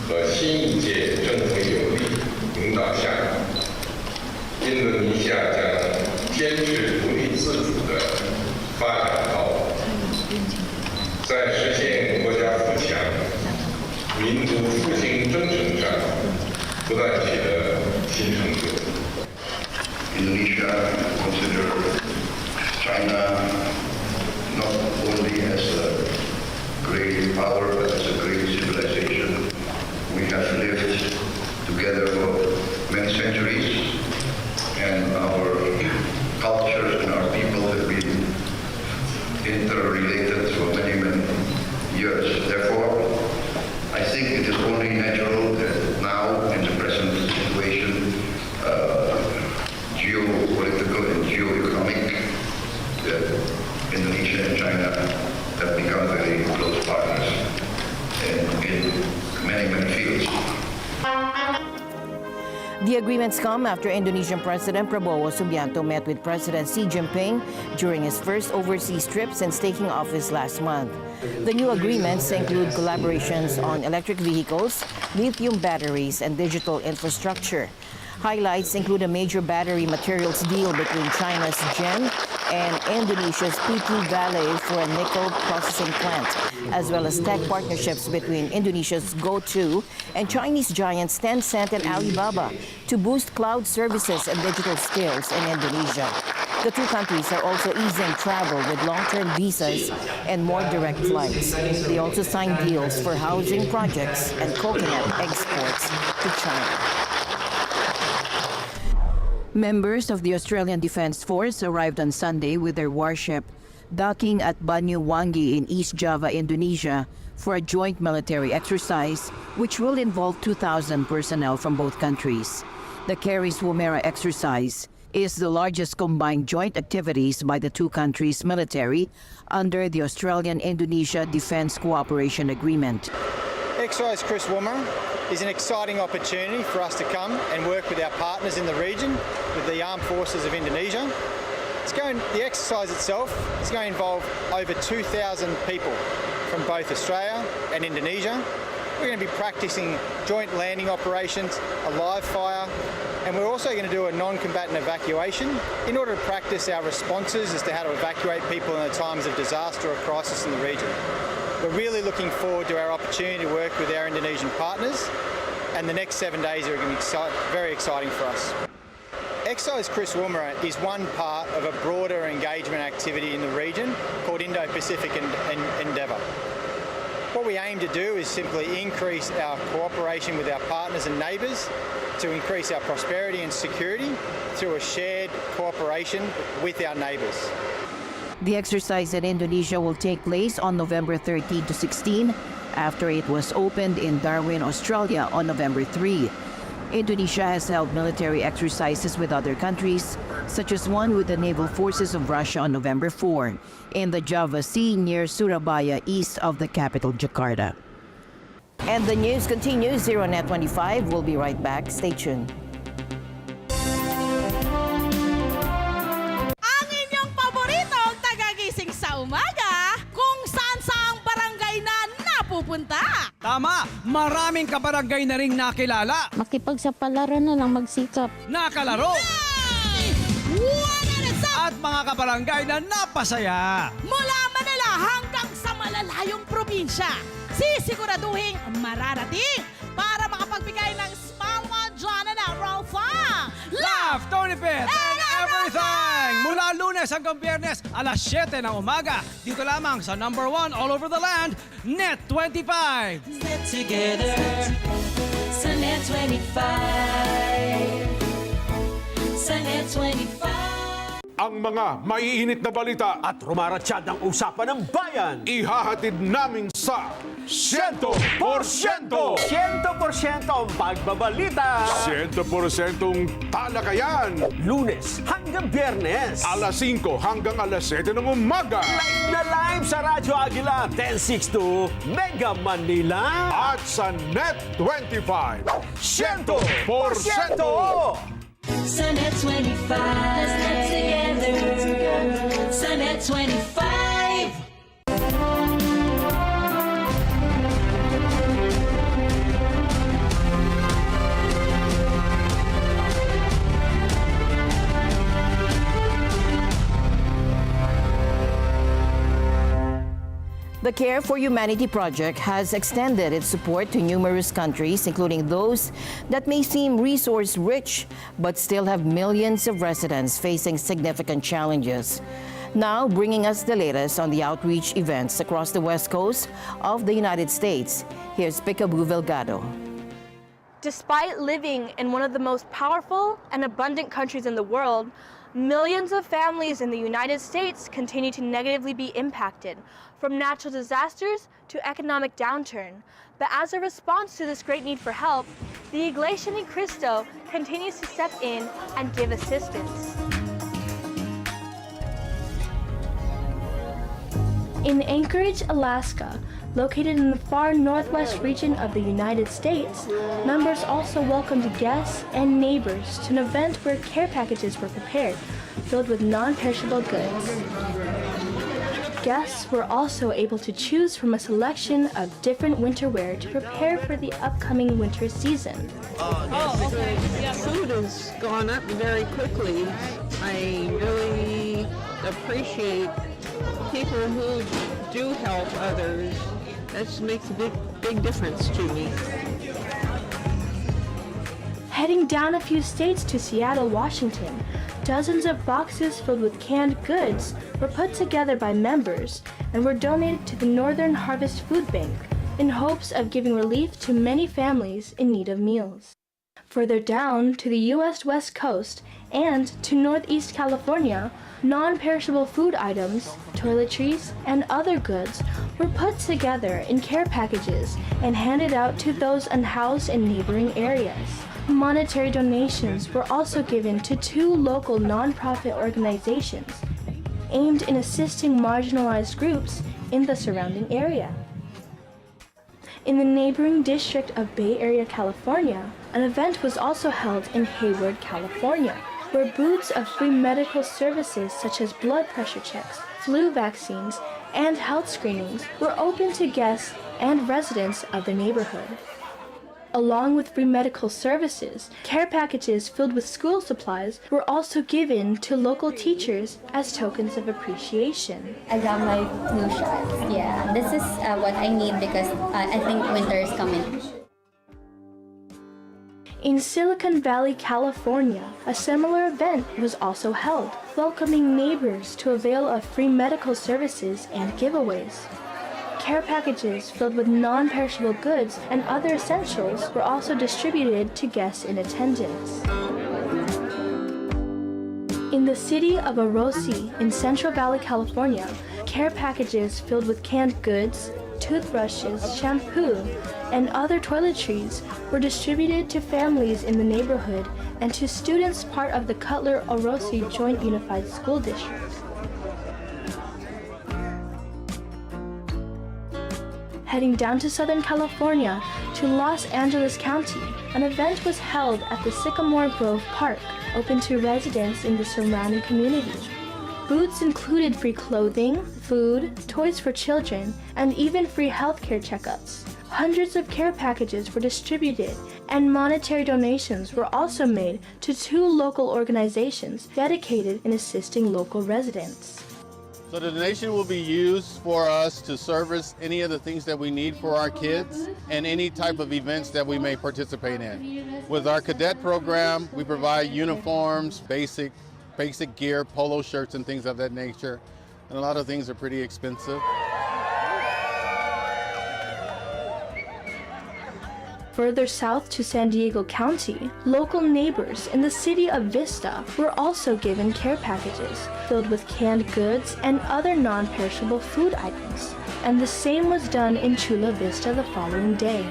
和新一届政府有力领导下，印度尼西亚将坚持独立自主的发展道路，在实现国家富强、民族复兴征程上不断取得新成就。Indonesia consider China not only as a great power but as a great civilization. We have lived together for many centuries, and our cultures and our people have been interrelated for many, many years. Therefore, I think it is only natural that now, in the present situation, geopolitical and geoeconomic, that Indonesia and China have become very close partners in many, many fields. The agreements come after Indonesian President Prabowo Subianto met with President Xi Jinping during his first overseas trip since taking office last month. The new agreements include collaborations on electric vehicles, lithium batteries, and digital infrastructure. Highlights include a major battery materials deal between China's GEM and Indonesia's PT Valley for a nickel processing plant, as well as tech partnerships between Indonesia's Go2 and Chinese giants Tencent and Alibaba to boost cloud services and digital skills in Indonesia. The two countries are also easing travel with long-term visas and more direct flights. They also signed deals for housing projects and coconut exports to China. Members of the Australian Defence Force arrived on Sunday with their warship, docking at Banyuwangi in East Java, Indonesia, for a joint military exercise which will involve 2,000 personnel from both countries. The Keris Woomera exercise is the largest combined joint activities by the two countries' military under the Australian-Indonesia Defence Cooperation Agreement. Exercise Chris Woomera is an exciting opportunity for us to come and work with our partners in the region, with the Armed Forces of Indonesia. The exercise itself is going to involve over 2,000 people from both Australia and Indonesia. We're going to be practicing joint landing operations, a live fire, and we're also going to do a non-combatant evacuation in order to practice our responses as to how to evacuate people in times of disaster or crisis in the region. We're really looking forward to our opportunity to work with our Indonesian partners, and the next 7 days are going to be very exciting for us. Exercise Chris Woomera is one part of a broader engagement activity in the region called Indo-Pacific Endeavour. What we aim to do is simply increase our cooperation with our partners and neighbours to increase our prosperity and security through a shared cooperation with our neighbours. The exercise in Indonesia will take place on November 13 to 16 after it was opened in Darwin, Australia on November 3. Indonesia has held military exercises with other countries, such as one with the naval forces of Russia on November 4 in the Java Sea near Surabaya, east of the capital, Jakarta. And the news continues. Zero Net 25. We'll be right back. Stay tuned. Ang inyong paboritong tagagising sa umaga, kung saan-saang barangay na napupunta. Tama! Maraming kabarangay na ring nakilala. Makipagsapalaran na lang magsikap. Nakalaro! At mga kabarangay na napasaya. Mula Manila hanggang sa malalayong probinsya, sisiguraduhin mararating para makapagbigay ng Smile One John and Emerald Fun. Laugh, Tony Pit, and everything! Mula Lunes hanggang Biyernes, alas 7 ng umaga. Dito lamang sa #1 all over the land, Net 25. Net together sa Net 25. Sa Net 25. Ang mga maiinit na balita at rumaratsyad ng usapan ng bayan, ihahatid namin sa 100%! 100% ang pagbabalita! 100% talakayan! Lunes hanggang Biyernes! Alas 5 hanggang alas 7 ng umaga! Live na live sa Radyo Agila 1062 Mega Manila! At sa Net 25! 100%! Sa Net 25, let's net together. Sa Net 25. The Care for Humanity Project has extended its support to numerous countries, including those that may seem resource-rich but still have millions of residents facing significant challenges. Now, bringing us the latest on the outreach events across the West Coast of the United States, here's Peekaboo Delgado. Despite living in one of the most powerful and abundant countries in the world, millions of families in the United States continue to negatively be impacted, from natural disasters to economic downturn. But as a response to this great need for help, the Iglesia Ni Cristo continues to step in and give assistance. In Anchorage, Alaska, located in the far northwest region of the United States, members also welcomed guests and neighbors to an event where care packages were prepared, filled with non-perishable goods. Guests were also able to choose from a selection of different winter wear to prepare for the upcoming winter season. Food has gone up very quickly. I really appreciate people who do help others. That makes a big difference to me. Heading down a few states to Seattle, Washington, dozens of boxes filled with canned goods were put together by members and were donated to the Northern Harvest Food Bank in hopes of giving relief to many families in need of meals. Further down to the U.S. West Coast and to Northeast California, non-perishable food items, toiletries, and other goods were put together in care packages and handed out to those unhoused in neighboring areas. Monetary donations were also given to 2 local nonprofit organizations aimed in assisting marginalized groups in the surrounding area. In the neighboring district of Bay Area, California, an event was also held in Hayward, California, where booths of free medical services such as blood pressure checks, flu vaccines, and health screenings were open to guests and residents of the neighborhood. Along with free medical services, care packages filled with school supplies were also given to local teachers as tokens of appreciation. I got my flu shots. Yeah, this is what I need because I think winter is coming. In Silicon Valley, California, a similar event was also held, welcoming neighbors to avail of free medical services and giveaways. Care packages filled with non-perishable goods and other essentials were also distributed to guests in attendance. In the city of Orosi in Central Valley, California, care packages filled with canned goods, toothbrushes, shampoo, and other toiletries were distributed to families in the neighborhood and to students part of the Cutler-Orosi Joint Unified School District. Heading down to Southern California to Los Angeles County, an event was held at the Sycamore Grove Park, open to residents in the surrounding community. Booths included free clothing, food, toys for children, and even free healthcare checkups. Hundreds of care packages were distributed, and monetary donations were also made to 2 local organizations dedicated in assisting local residents. So the donation will be used for us to service any of the things that we need for our kids and any type of events that we may participate in. With our cadet program, we provide uniforms, basic gear, polo shirts and things of that nature. And a lot of things are pretty expensive. Further south to San Diego County, local neighbors in the city of Vista were also given care packages filled with canned goods and other non-perishable food items, and the same was done in Chula Vista the following day.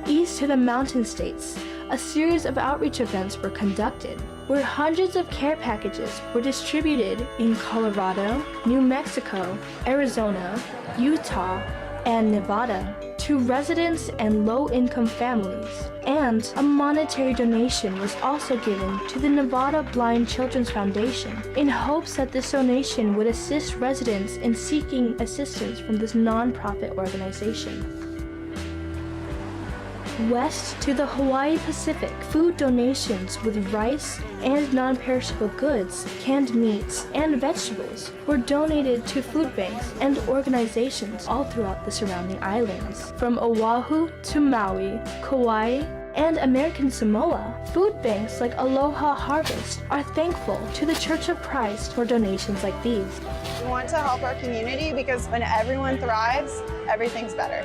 East to the Mountain States, a series of outreach events were conducted, where hundreds of care packages were distributed in Colorado, New Mexico, Arizona, Utah, and Nevada to residents and low-income families, and a monetary donation was also given to the Nevada Blind Children's Foundation in hopes that this donation would assist residents in seeking assistance from this non-profit organization. West to the Hawaii Pacific, food donations with rice and non-perishable goods, canned meats, and vegetables were donated to food banks and organizations all throughout the surrounding islands. From Oahu to Maui, Kauai, and American Samoa, food banks like Aloha Harvest are thankful to the Church of Christ for donations like these. We want to help our community because when everyone thrives, everything's better.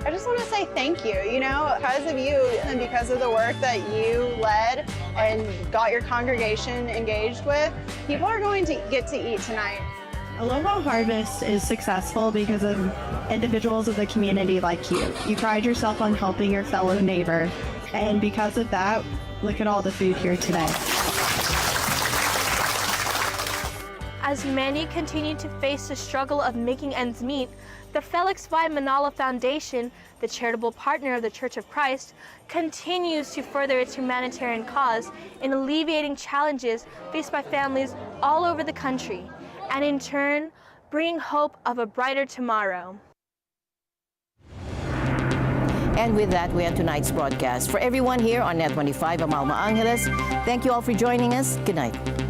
I just want to say thank you, because of you and because of the work that you led and got your congregation engaged with, people are going to get to eat tonight. Aloha Harvest is successful because of individuals of the community like you. You pride yourself on helping your fellow neighbor, and because of that, look at all the food here today. As many continue to face the struggle of making ends meet, the Felix Y. Manala Foundation, the charitable partner of the Church of Christ, continues to further its humanitarian cause in alleviating challenges faced by families all over the country, and in turn, bringing hope of a brighter tomorrow. And with that, we end tonight's broadcast. For everyone here on Net 25, I'm Alma Angeles. Thank you all for joining us. Good night.